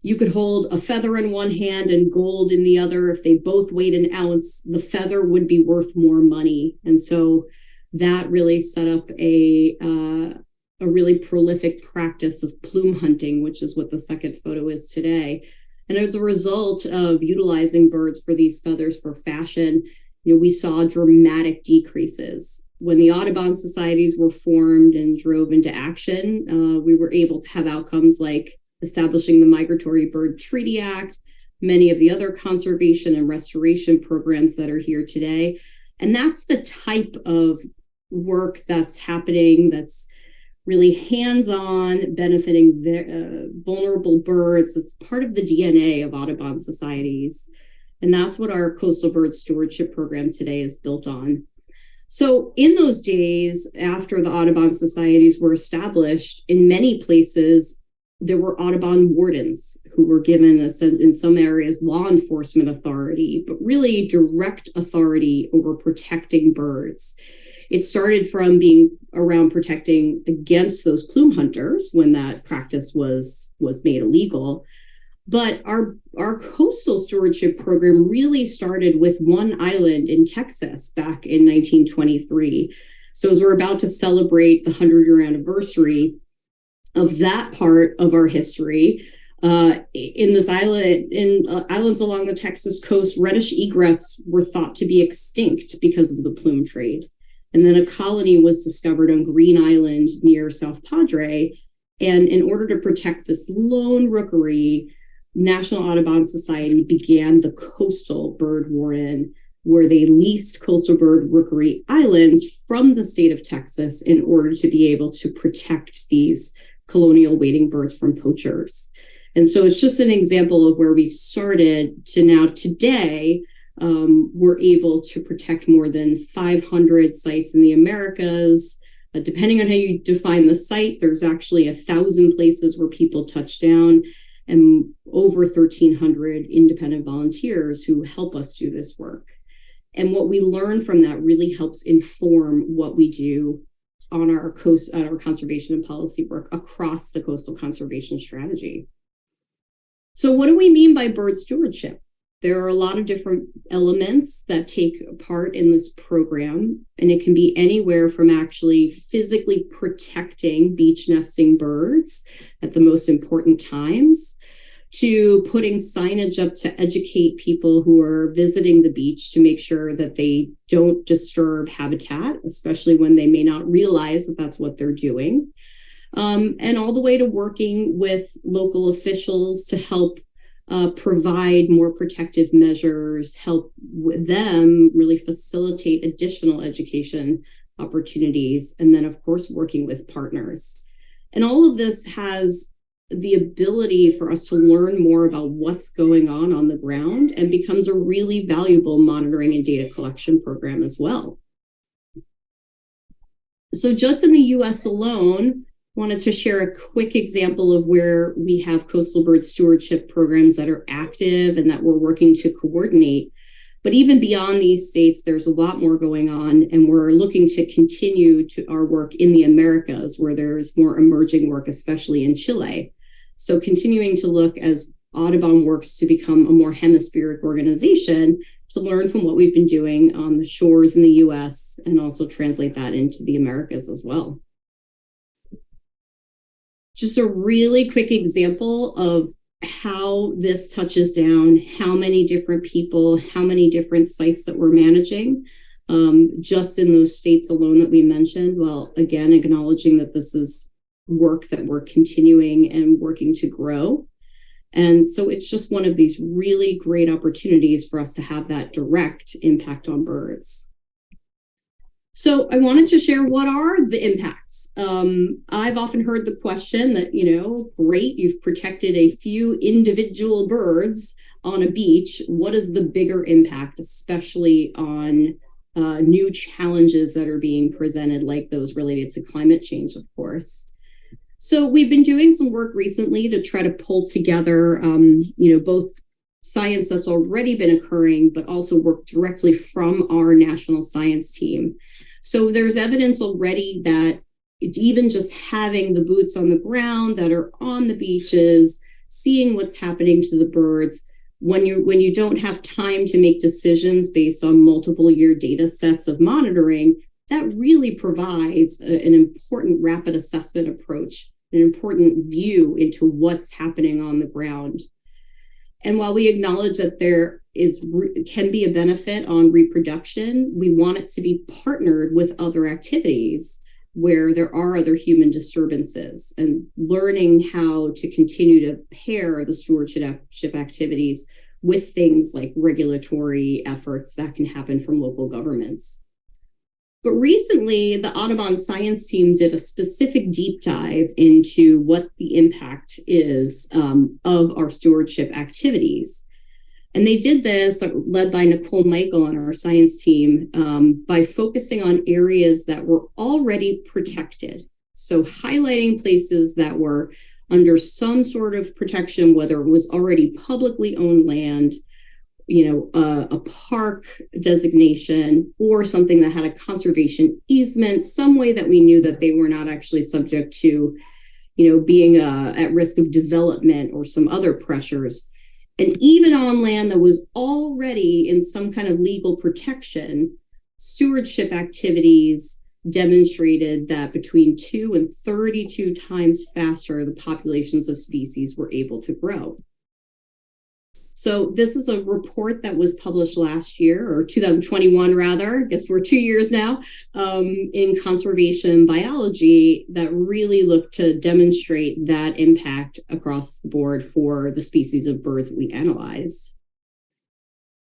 You could hold a feather in one hand and gold in the other. If they both weighed an ounce, the feather would be worth more money. And so that really set up a really prolific practice of plume hunting, which is what the second photo is today. And as a result of utilizing birds for these feathers for fashion, we saw dramatic decreases. When the Audubon societies were formed and drove into action, we were able to have outcomes like establishing the Migratory Bird Treaty Act, many of the other conservation and restoration programs that are here today. And that's the type of work that's happening that's really hands-on, benefiting vulnerable birds. It's part of the DNA of Audubon societies. And that's what our coastal bird stewardship program today is built on. So in those days, after the Audubon societies were established, in many places, there were Audubon wardens who were given, in some areas, law enforcement authority, but really direct authority over protecting birds. It started from being around protecting against those plume hunters when that practice was made illegal. But our coastal stewardship program really started with one island in Texas back in 1923. So as we're about to celebrate the 100-year anniversary of that part of our history, in this island, in islands along the Texas coast, reddish egrets were thought to be extinct because of the plume trade. And then a colony was discovered on Green Island near South Padre. And in order to protect this lone rookery, National Audubon Society began the Coastal Bird Warden, where they leased coastal bird rookery islands from the state of Texas in order to be able to protect these colonial wading birds from poachers. And so it's just an example of where we've started to now today. We're able to protect more than 500 sites in the Americas. Depending on how you define the site, there's actually 1,000 places where people touch down and over 1,300 independent volunteers who help us do this work. And what we learn from that really helps inform what we do on our conservation and policy work across the coastal conservation strategy. So what do we mean by bird stewardship? There are a lot of different elements that take part in this program, and it can be anywhere from actually physically protecting beach nesting birds at the most important times to putting signage up to educate people who are visiting the beach to make sure that they don't disturb habitat, especially when they may not realize that that's what they're doing. And all the way to working with local officials to help provide more protective measures, help them really facilitate additional education opportunities, and then, of course, working with partners. And all of this has the ability for us to learn more about what's going on the ground and becomes a really valuable monitoring and data collection program as well. So just in the US alone, wanted to share a quick example of where we have coastal bird stewardship programs that are active and that we're working to coordinate. But even beyond these states, there's a lot more going on, and we're looking to continue to our work in the Americas, where there's more emerging work, especially in Chile. So continuing to look as Audubon works to become a more hemispheric organization to learn from what we've been doing on the shores in the US and also translate that into the Americas as well. Just a really quick example of how this touches down, how many different people, how many different sites that we're managing, just in those states alone that we mentioned. Well, again, acknowledging that this is work that we're continuing and working to grow. And so it's just one of these really great opportunities for us to have that direct impact on birds. So I wanted to share what are the impacts. I've often heard the question that, great, you've protected a few individual birds on a beach. What is the bigger impact, especially on new challenges that are being presented, like those related to climate change, of course? So we've been doing some work recently to try to pull together, both science that's already been occurring, but also work directly from our national science team. So there's evidence already that even just having the boots on the ground that are on the beaches, seeing what's happening to the birds, when you don't have time to make decisions based on multiple year data sets of monitoring, that really provides an important rapid assessment approach, an important view into what's happening on the ground. And while we acknowledge that there can be a benefit on reproduction, we want it to be partnered with other activities where there are other human disturbances, and learning how to continue to pair the stewardship activities with things like regulatory efforts that can happen from local governments. But recently, the Audubon science team did a specific deep dive into what the impact is of our stewardship activities. And they did this, led by Nicole Michael on our science team, by focusing on areas that were already protected. So highlighting places that were under some sort of protection, whether it was already publicly owned land, a park designation, or something that had a conservation easement, some way that we knew that they were not actually subject to, being at risk of development or some other pressures. And even on land that was already in some kind of legal protection, stewardship activities demonstrated that between 2 and 32 times faster the populations of species were able to grow. So this is a report that was published last year, or 2021 rather, I guess we're 2 years now, in Conservation Biology, that really looked to demonstrate that impact across the board for the species of birds that we analyzed.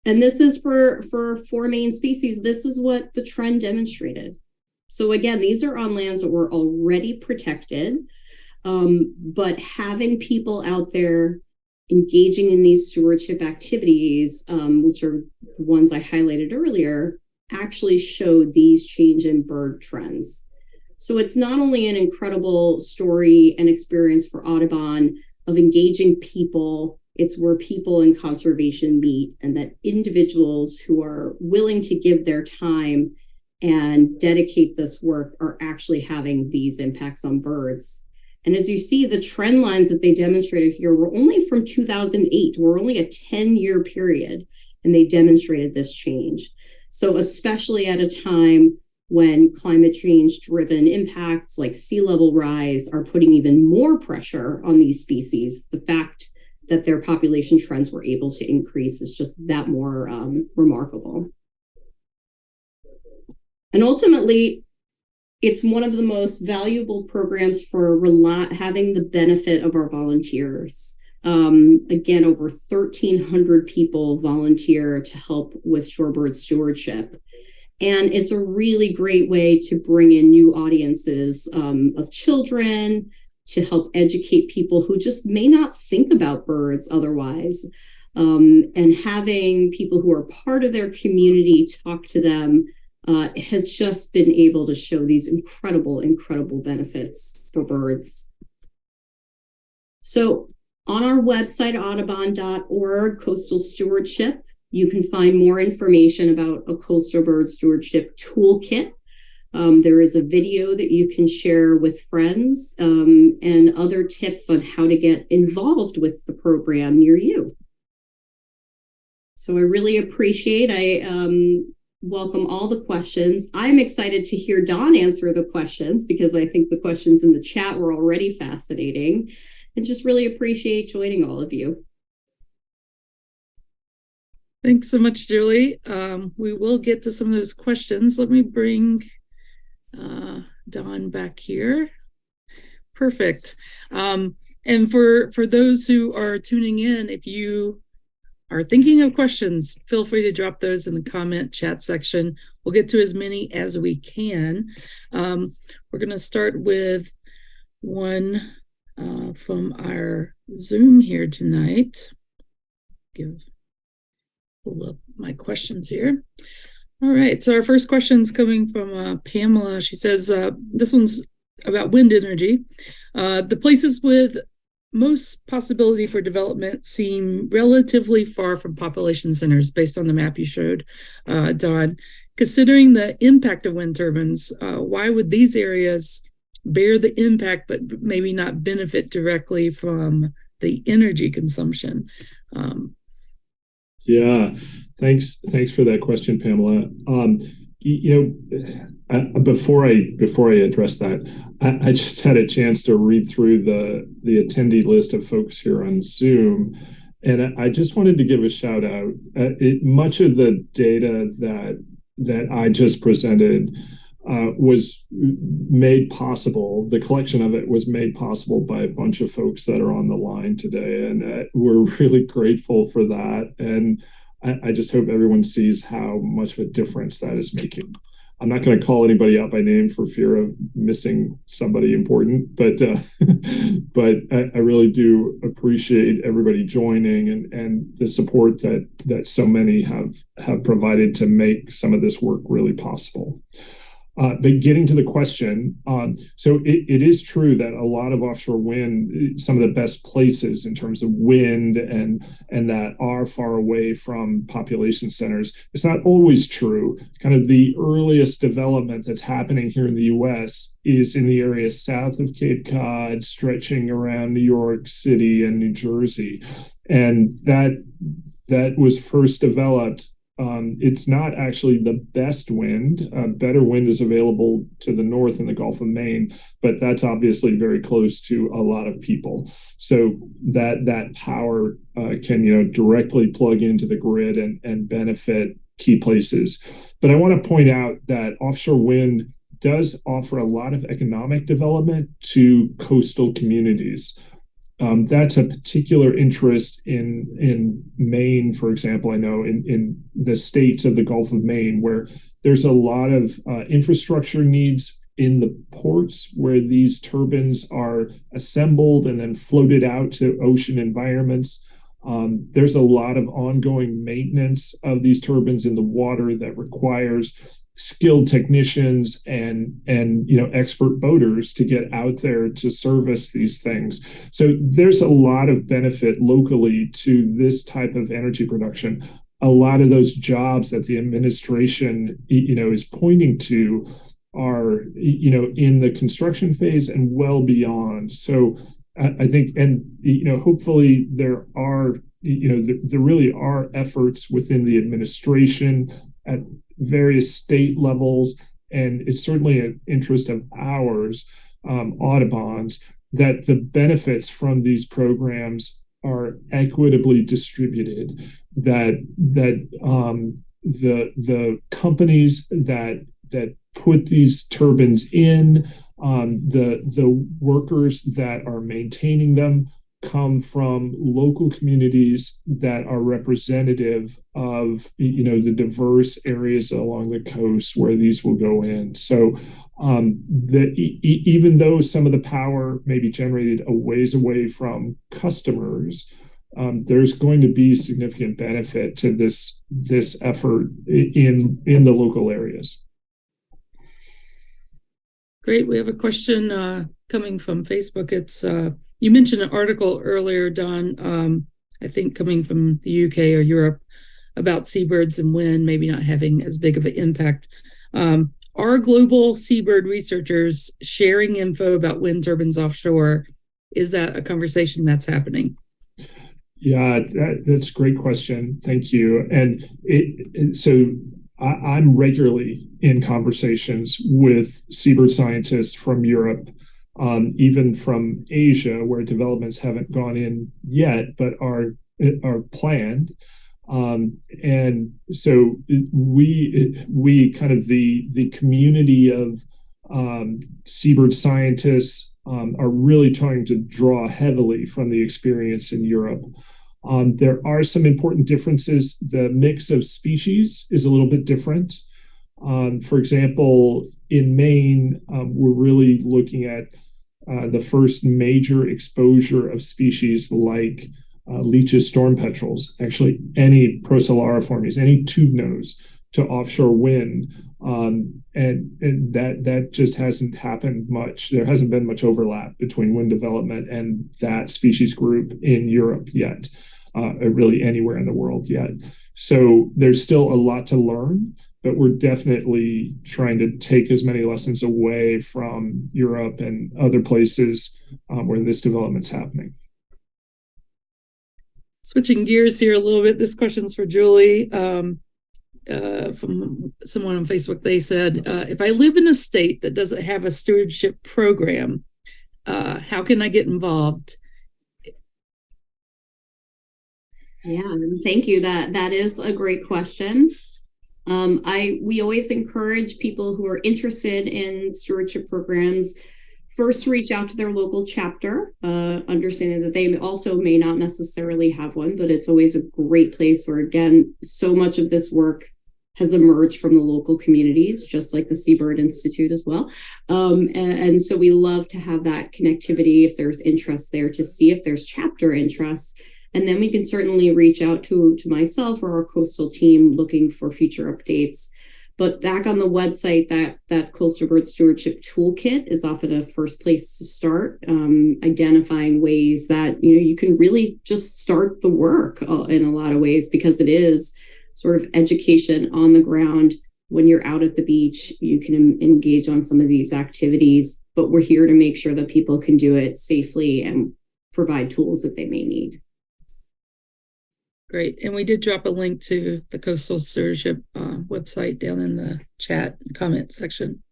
And this is for 4 main species. This is what the trend demonstrated. So again, these are on lands that were already protected, but having people out there engaging in these stewardship activities, which are the ones I highlighted earlier, actually showed these change in bird trends. So it's not only an incredible story and experience for Audubon of engaging people, it's where people in conservation meet, and that individuals who are willing to give their time and dedicate this work are actually having these impacts on birds. And as you see, the trend lines that they demonstrated here were only from 2008. We're only a 10-year period, and they demonstrated this change. So especially at a time when climate change-driven impacts like sea level rise are putting even more pressure on these species, the fact that their population trends were able to increase is just that more remarkable. And ultimately, it's one of the most valuable programs for having the benefit of our volunteers. Again, over 1,300 people volunteer to help with shorebird stewardship. And it's a really great way to bring in new audiences of children, to help educate people who just may not think about birds otherwise. And having people who are part of their community talk to them has just been able to show these incredible, incredible benefits for birds. So on our website, audubon.org, Coastal Stewardship, you can find more information about a coastal bird stewardship toolkit. There is a video that you can share with friends, and other tips on how to get involved with the program near you. So I really appreciate, welcome all the questions. I'm excited to hear Dawn answer the questions, because I think the questions in the chat were already fascinating, and just really appreciate joining all of you. Thanks so much, Julie. We will get to some of those questions. Let me bring Dawn back here. Perfect. And for those who are tuning in, if you are thinking of questions, feel free to drop those in the comment chat section. We'll get to as many as we can. We're going to start with one from our Zoom here tonight. Pull up my questions here. All right, so our first question is coming from Pamela. She says, this one's about wind energy. The places with most possibility for development seem relatively far from population centers based on the map you showed, Don. Considering the impact of wind turbines, why would these areas bear the impact but maybe not benefit directly from the energy consumption? Yeah, thanks for that question, Pamela. Before I address that, I just had a chance to read through the attendee list of folks here on Zoom, and I just wanted to give a shout out. Much of the data that I just presented was made possible. The collection of it was made possible by a bunch of folks that are on the line today, and we're really grateful for that. And I just hope everyone sees how much of a difference that is making. I'm not going to call anybody out by name for fear of missing somebody important, but I really do appreciate everybody joining and the support that so many have provided to make some of this work really possible. But getting to the question, so it is true that a lot of offshore wind, some of the best places in terms of wind and that are far away from population centers. It's not always true. Kind of the earliest development that's happening here in the U.S. is in the area south of Cape Cod, stretching around New York City and New Jersey, and that was first developed. It's not actually the best wind. Better wind is available to the north in the Gulf of Maine, but that's obviously very close to a lot of people. So that power can directly plug into the grid and benefit key places. But I want to point out that offshore wind does offer a lot of economic development to coastal communities. That's a particular interest in Maine, for example. I know in the states of the Gulf of Maine, where there's a lot of infrastructure needs in the ports where these turbines are assembled and then floated out to ocean environments. There's a lot of ongoing maintenance of these turbines in the water that requires skilled technicians and expert boaters to get out there to service these things. So there's a lot of benefit locally to this type of energy production. A lot of those jobs that the administration is pointing to are in the construction phase and well beyond. So I think, and hopefully there are there really are efforts within the administration at various state levels, and it's certainly an interest of ours, Audubon's, that the benefits from these programs are equitably distributed. That the companies that put these turbines in, the workers that are maintaining them come from local communities that are representative of the diverse areas along the coast where these will go in. So even though some of the power may be generated a ways away from customers, there's going to be significant benefit to this effort in the local areas. Great. We have a question coming from Facebook. It's you mentioned an article earlier, Don, I think coming from the UK or Europe, about seabirds and wind maybe not having as big of an impact. Are global seabird researchers sharing info about wind turbines offshore? Is that a conversation that's happening? Yeah, that's a great question. Thank you. And so I'm regularly in conversations with seabird scientists from Europe, even from Asia, where developments haven't gone in yet, but are planned. And so we kind of the community of seabird scientists are really trying to draw heavily from the experience in Europe. There are some important differences. The mix of species is a little bit different. For example, in Maine, we're really looking at the first major exposure of species like leeches, storm petrels, actually any Procellariiformes, any tube nose to offshore wind. And that just hasn't happened much. There hasn't been much overlap between wind development and that species group in Europe yet, really anywhere in the world yet. So there's still a lot to learn, but we're definitely trying to take as many lessons away from Europe and other places where this development's happening. Switching gears here a little bit, this question's for Julie. From someone on Facebook, they said, if I live in a state that doesn't have a stewardship program, how can I get involved? Yeah, thank you. That is a great question. We always encourage people who are interested in stewardship programs first reach out to their local chapter, understanding that they also may not necessarily have one, but it's always a great place where, again, so much of this work has emerged from the local communities, just like the Seabird Institute as well. And so we love to have that connectivity if there's interest there, to see if there's chapter interest. And then we can certainly reach out to myself or our coastal team looking for future updates. But back on the website, that Coastal Bird Stewardship Toolkit is often a first place to start, identifying ways that you can really just start the work in a lot of ways, because it is sort of education on the ground. When you're out at the beach, you can engage on some of these activities, but we're here to make sure that people can do it safely and provide tools that they may need. Great. And we did drop a link to the Coastal Stewardship website down in the chat comment section.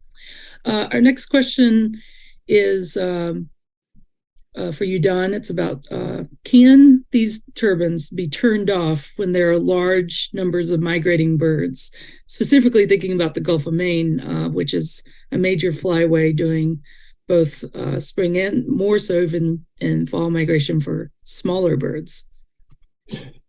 Our next question is for you, Don. It's about, can these turbines be turned off when there are large numbers of migrating birds? Specifically thinking about the Gulf of Maine, which is a major flyway doing both spring and more so even in fall migration for smaller birds.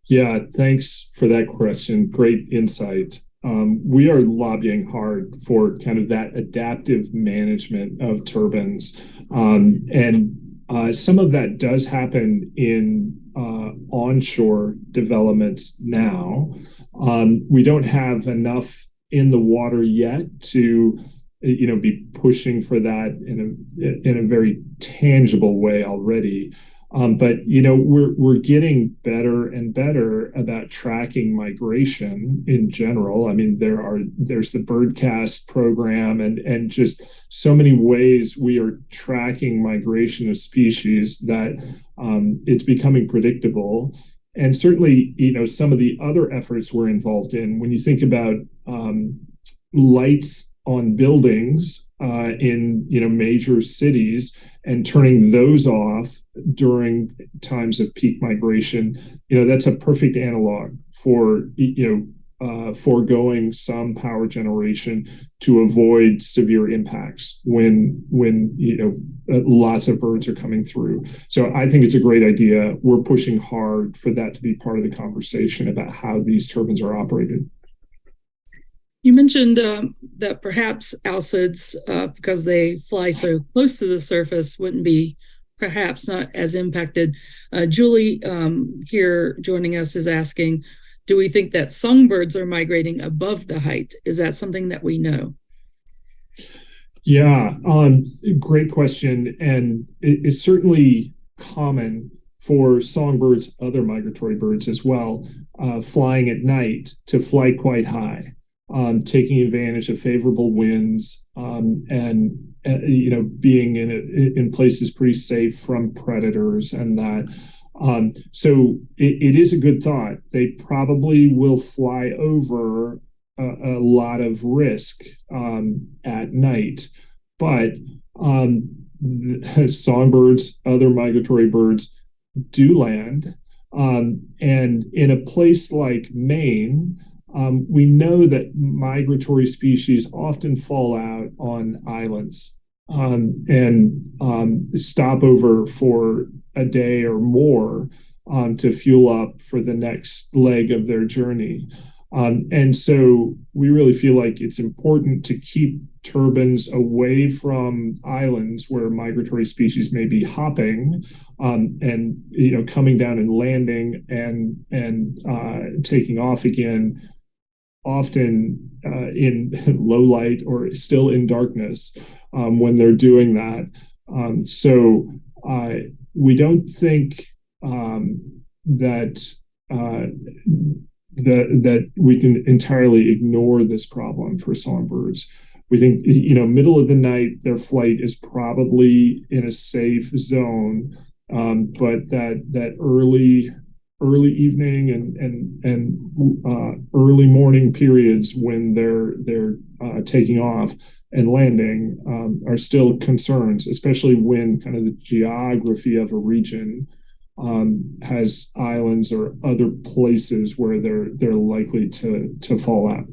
Yeah, thanks for that question. Great insight. We are lobbying hard for kind of that adaptive management of turbines. Some of that does happen in onshore developments now. We don't have enough in the water yet to be pushing for that in a very tangible way already. But we're getting better and better about tracking migration in general. I mean, there's the Birdcast program and just so many ways we are tracking migration of species that it's becoming predictable. And certainly, some of the other efforts we're involved in, when you think about lights on buildings in major cities and turning those off during times of peak migration, that's a perfect analog for foregoing some power generation to avoid severe impacts when lots of birds are coming through. So I think it's a great idea. We're pushing hard for that to be part of the conversation about how these turbines are operated. You mentioned that perhaps alcids, because they fly so close to the surface, wouldn't be perhaps not as impacted. Julie here joining us is asking, do we think that songbirds are migrating above the height? Is that something that we know? Yeah, great question. And it's certainly common for songbirds, other migratory birds as well, flying at night to fly quite high. Taking advantage of favorable winds and being in places pretty safe from predators and that. So it is a good thought. They probably will fly over a lot of risk at night, but songbirds, other migratory birds do land. And in a place like Maine, we know that migratory species often fall out on islands and stop over for a day or more to fuel up for the next leg of their journey. And so we really feel like it's important to keep turbines away from islands where migratory species may be hopping, and coming down and landing and taking off again, often in low light or still in darkness when they're doing that. So we don't think that uh, that we can entirely ignore this problem for songbirds. We think, middle of the night, their flight is probably in a safe zone, but that early evening and early morning periods when they're taking off and landing are still concerns, especially when kind of the geography of a region has islands or other places where they're likely to fall out.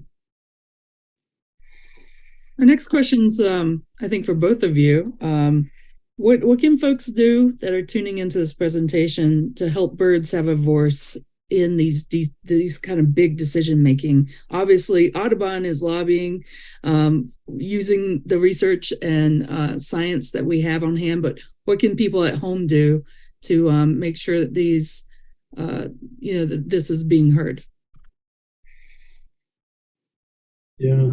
Our next question's, I think, for both of you. What can folks do that are tuning into this presentation to help birds have a voice in these kind of big decision making? Obviously, Audubon is lobbying, using the research and science that we have on hand. But what can people at home do to make sure that that this is being heard? Yeah,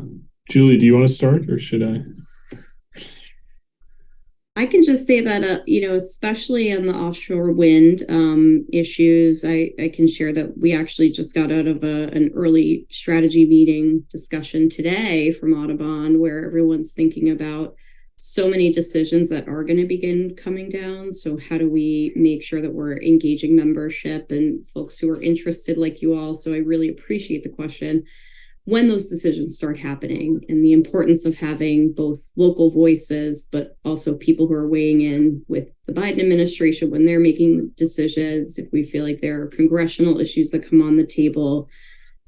Julie, do you want to start or should I? I can just say that, especially in the offshore wind issues, I can share that we actually just got out of an early strategy meeting discussion today from Audubon, where everyone's thinking about so many decisions that are going to begin coming down. So how do we make sure that we're engaging membership and folks who are interested like you all? So I really appreciate the question. When those decisions start happening, and the importance of having both local voices, but also people who are weighing in with the Biden administration when they're making decisions. If we feel like there are congressional issues that come on the table,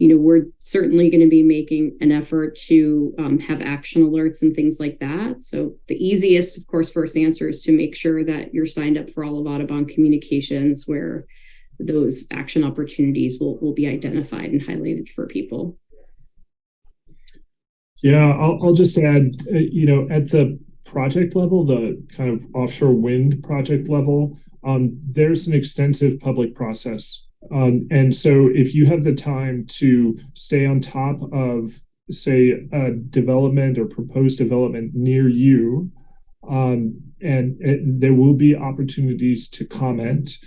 we're certainly going to be making an effort to have action alerts and things like that. So the easiest, of course, first answer is to make sure that you're signed up for all of Audubon communications, where those action opportunities will be identified and highlighted for people. Yeah, I'll just add, at the project level, the kind of offshore wind project level, there's an extensive public process. And so if you have the time to stay on top of, say, a development or proposed development near you, and there will be opportunities to comment.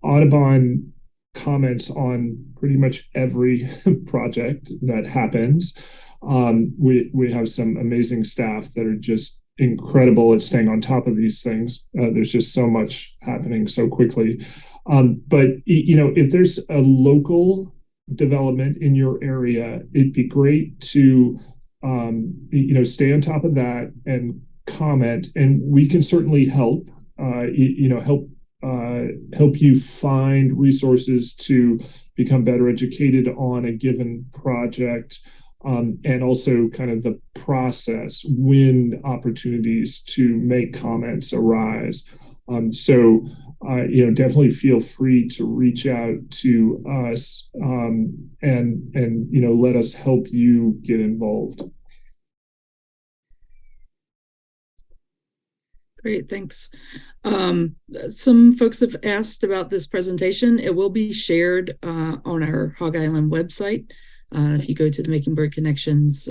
Audubon comments on pretty much every project that happens. We have some amazing staff that are just incredible at staying on top of these things. There's just so much happening so quickly. But if there's a local development in your area, it'd be great to stay on top of that and comment, and we can certainly help. Help you find resources to become better educated on a given project, and also kind of the process when opportunities to make comments arise. So definitely feel free to reach out to us, and let us help you get involved. Great, thanks. Some folks have asked about this presentation. It will be shared on our Hog Island website. If you go to the Making Bird Connections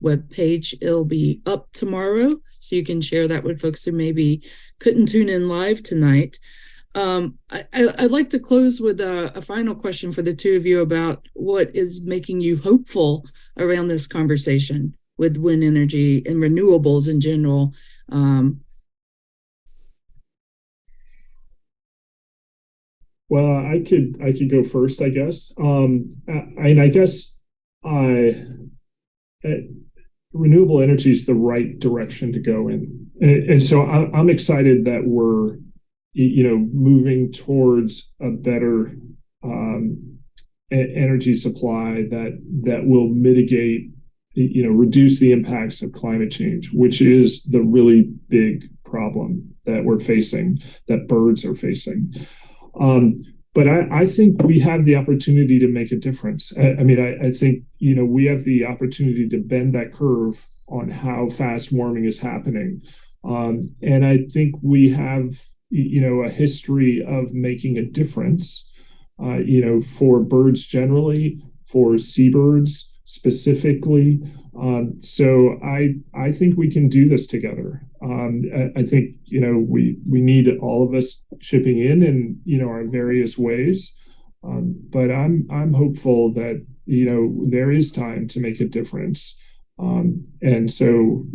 web page, it'll be up tomorrow, so you can share that with folks who maybe couldn't tune in live tonight. I'd like to close with a final question for the two of you about what is making you hopeful around this conversation with wind energy and renewables in general. Well, I could go first, I guess. I guess renewable energy is the right direction to go in, and so I'm excited that we're moving towards a better energy supply that will mitigate, reduce the impacts of climate change, which is the really big problem that we're facing, that birds are facing. But I think we have the opportunity to make a difference. I think, we have the opportunity to bend that curve on how fast warming is happening. And I think we have, a history of making a difference, for birds generally, for seabirds specifically. So I think we can do this together. I think we need all of us chipping in our various ways. But I'm hopeful that there is time to make a difference. And so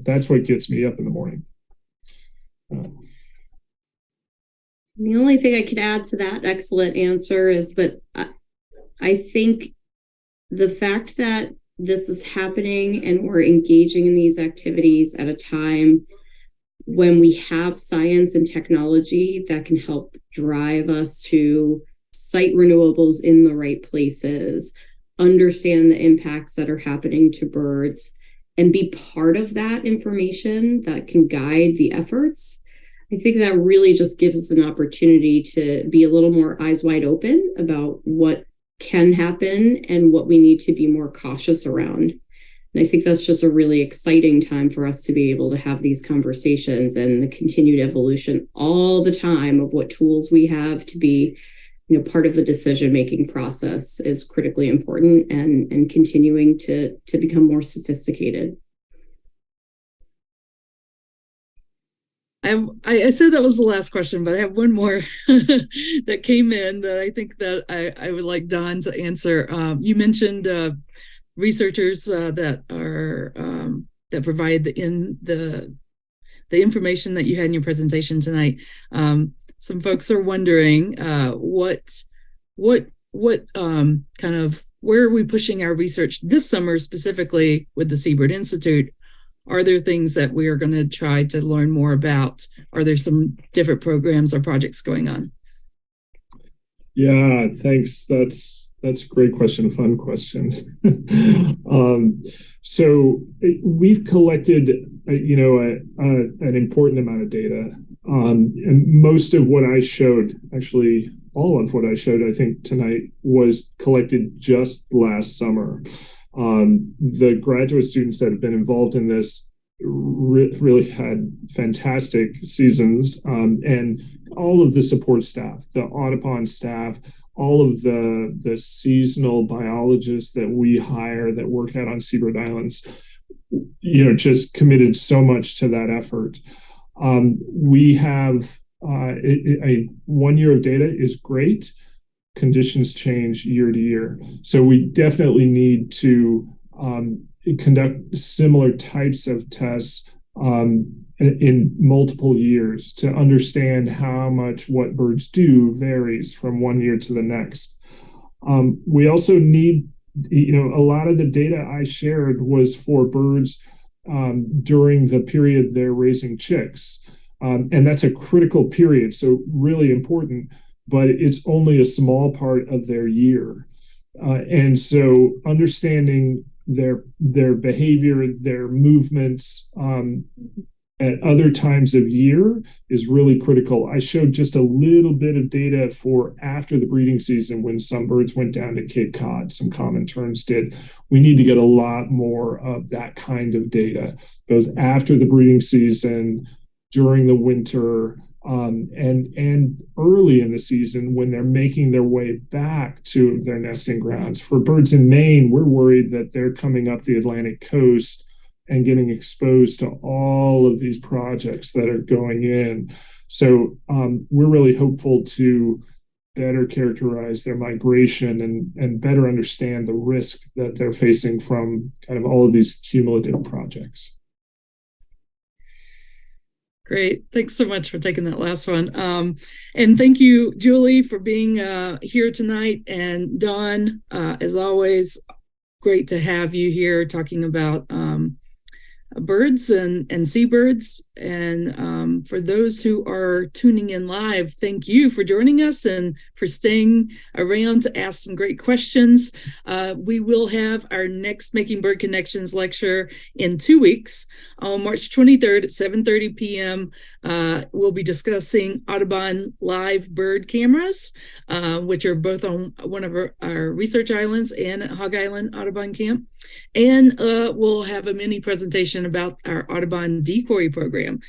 that's what gets me up in the morning. The only thing I could add to that excellent answer is that I think the fact that this is happening and we're engaging in these activities at a time when we have science and technology that can help drive us to site renewables in the right places, understand the impacts that are happening to birds, and be part of that information that can guide the efforts. I think that really just gives us an opportunity to be a little more eyes wide open about what can happen and what we need to be more cautious around. And I think that's just a really exciting time for us to be able to have these conversations, and the continued evolution all the time of what tools we have to be, part of the decision-making process is critically important, and continuing to become more sophisticated. I said that was the last question, but I have one more that came in that I think that I would like Don to answer. You mentioned researchers that are that provide the information that you had in your presentation tonight. Some folks are wondering what kind of, where are we pushing our research this summer, specifically with the Seabird Institute? Are there things that we are going to try to learn more about? Are there some different programs or projects going on? Yeah, thanks. That's a great question, a fun question. So we've collected, an important amount of data, and most of what I showed, actually all of what I showed, I think tonight, was collected just last summer. The graduate students that have been involved in this really had fantastic seasons, and all of the support staff, the Audubon staff, all of the seasonal biologists that we hire that work out on Seabird Islands, just committed so much to that effort. We have 1 year of data is great. Conditions change year to year. So we definitely need to conduct similar types of tests in multiple years to understand how much what birds do varies from 1 year to the next. We also need, a lot of the data I shared was for birds during the period they're raising chicks. And that's a critical period, so really important, but it's only a small part of their year. And so understanding their behavior, their movements at other times of year is really critical. I showed just a little bit of data for after the breeding season when some birds went down to Cape Cod, some common terns did. We need to get a lot more of that kind of data, both after the breeding season, during the winter, and early in the season when they're making their way back to their nesting grounds. For birds in Maine, we're worried that they're coming up the Atlantic coast and getting exposed to all of these projects that are going in. So we're really hopeful to better characterize their migration and better understand the risk that they're facing from kind of all of these cumulative projects. Great. Thanks so much for taking that last one. And thank you, Julie, for being here tonight. And Don, as always, great to have you here talking about birds and seabirds. And for those who are tuning in live, thank you for joining us and for staying around to ask some great questions. We will have our next Making Bird Connections lecture in 2 weeks on March 23rd at 7:30 p.m. We'll be discussing Audubon live bird cameras, which are both on one of our research islands and at Hog Island Audubon Camp. And we'll have a mini presentation about our Audubon decoy program.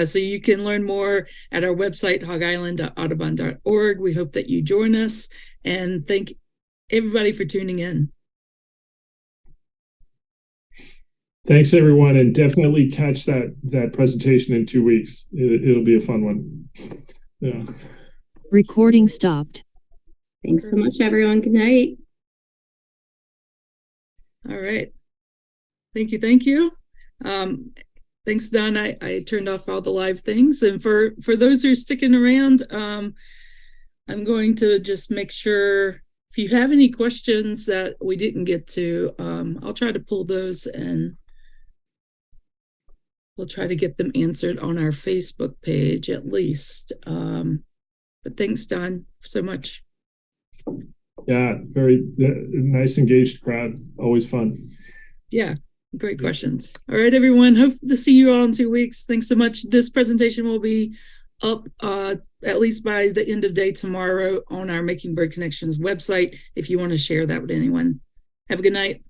So you can learn more at our website, hogisland.audubon.org. We hope that you join us, and thank everybody for tuning in. Thanks, everyone, and definitely catch that presentation in 2 weeks. It'll be a fun one. Yeah. Recording stopped. Thanks so much, everyone. Good night. All right. Thank you. Thanks, Don. I turned off all the live things. And for those who are sticking around, I'm going to just make sure if you have any questions that we didn't get to, I'll try to pull those and we'll try to get them answered on our Facebook page at least. But thanks, Don, so much. Yeah, very nice, engaged crowd. Always fun. Yeah, great questions. All right, everyone. Hope to see you all in 2 weeks. Thanks so much. This presentation will be up at least by the end of day tomorrow on our Making Bird Connections website if you want to share that with anyone. Have a good night.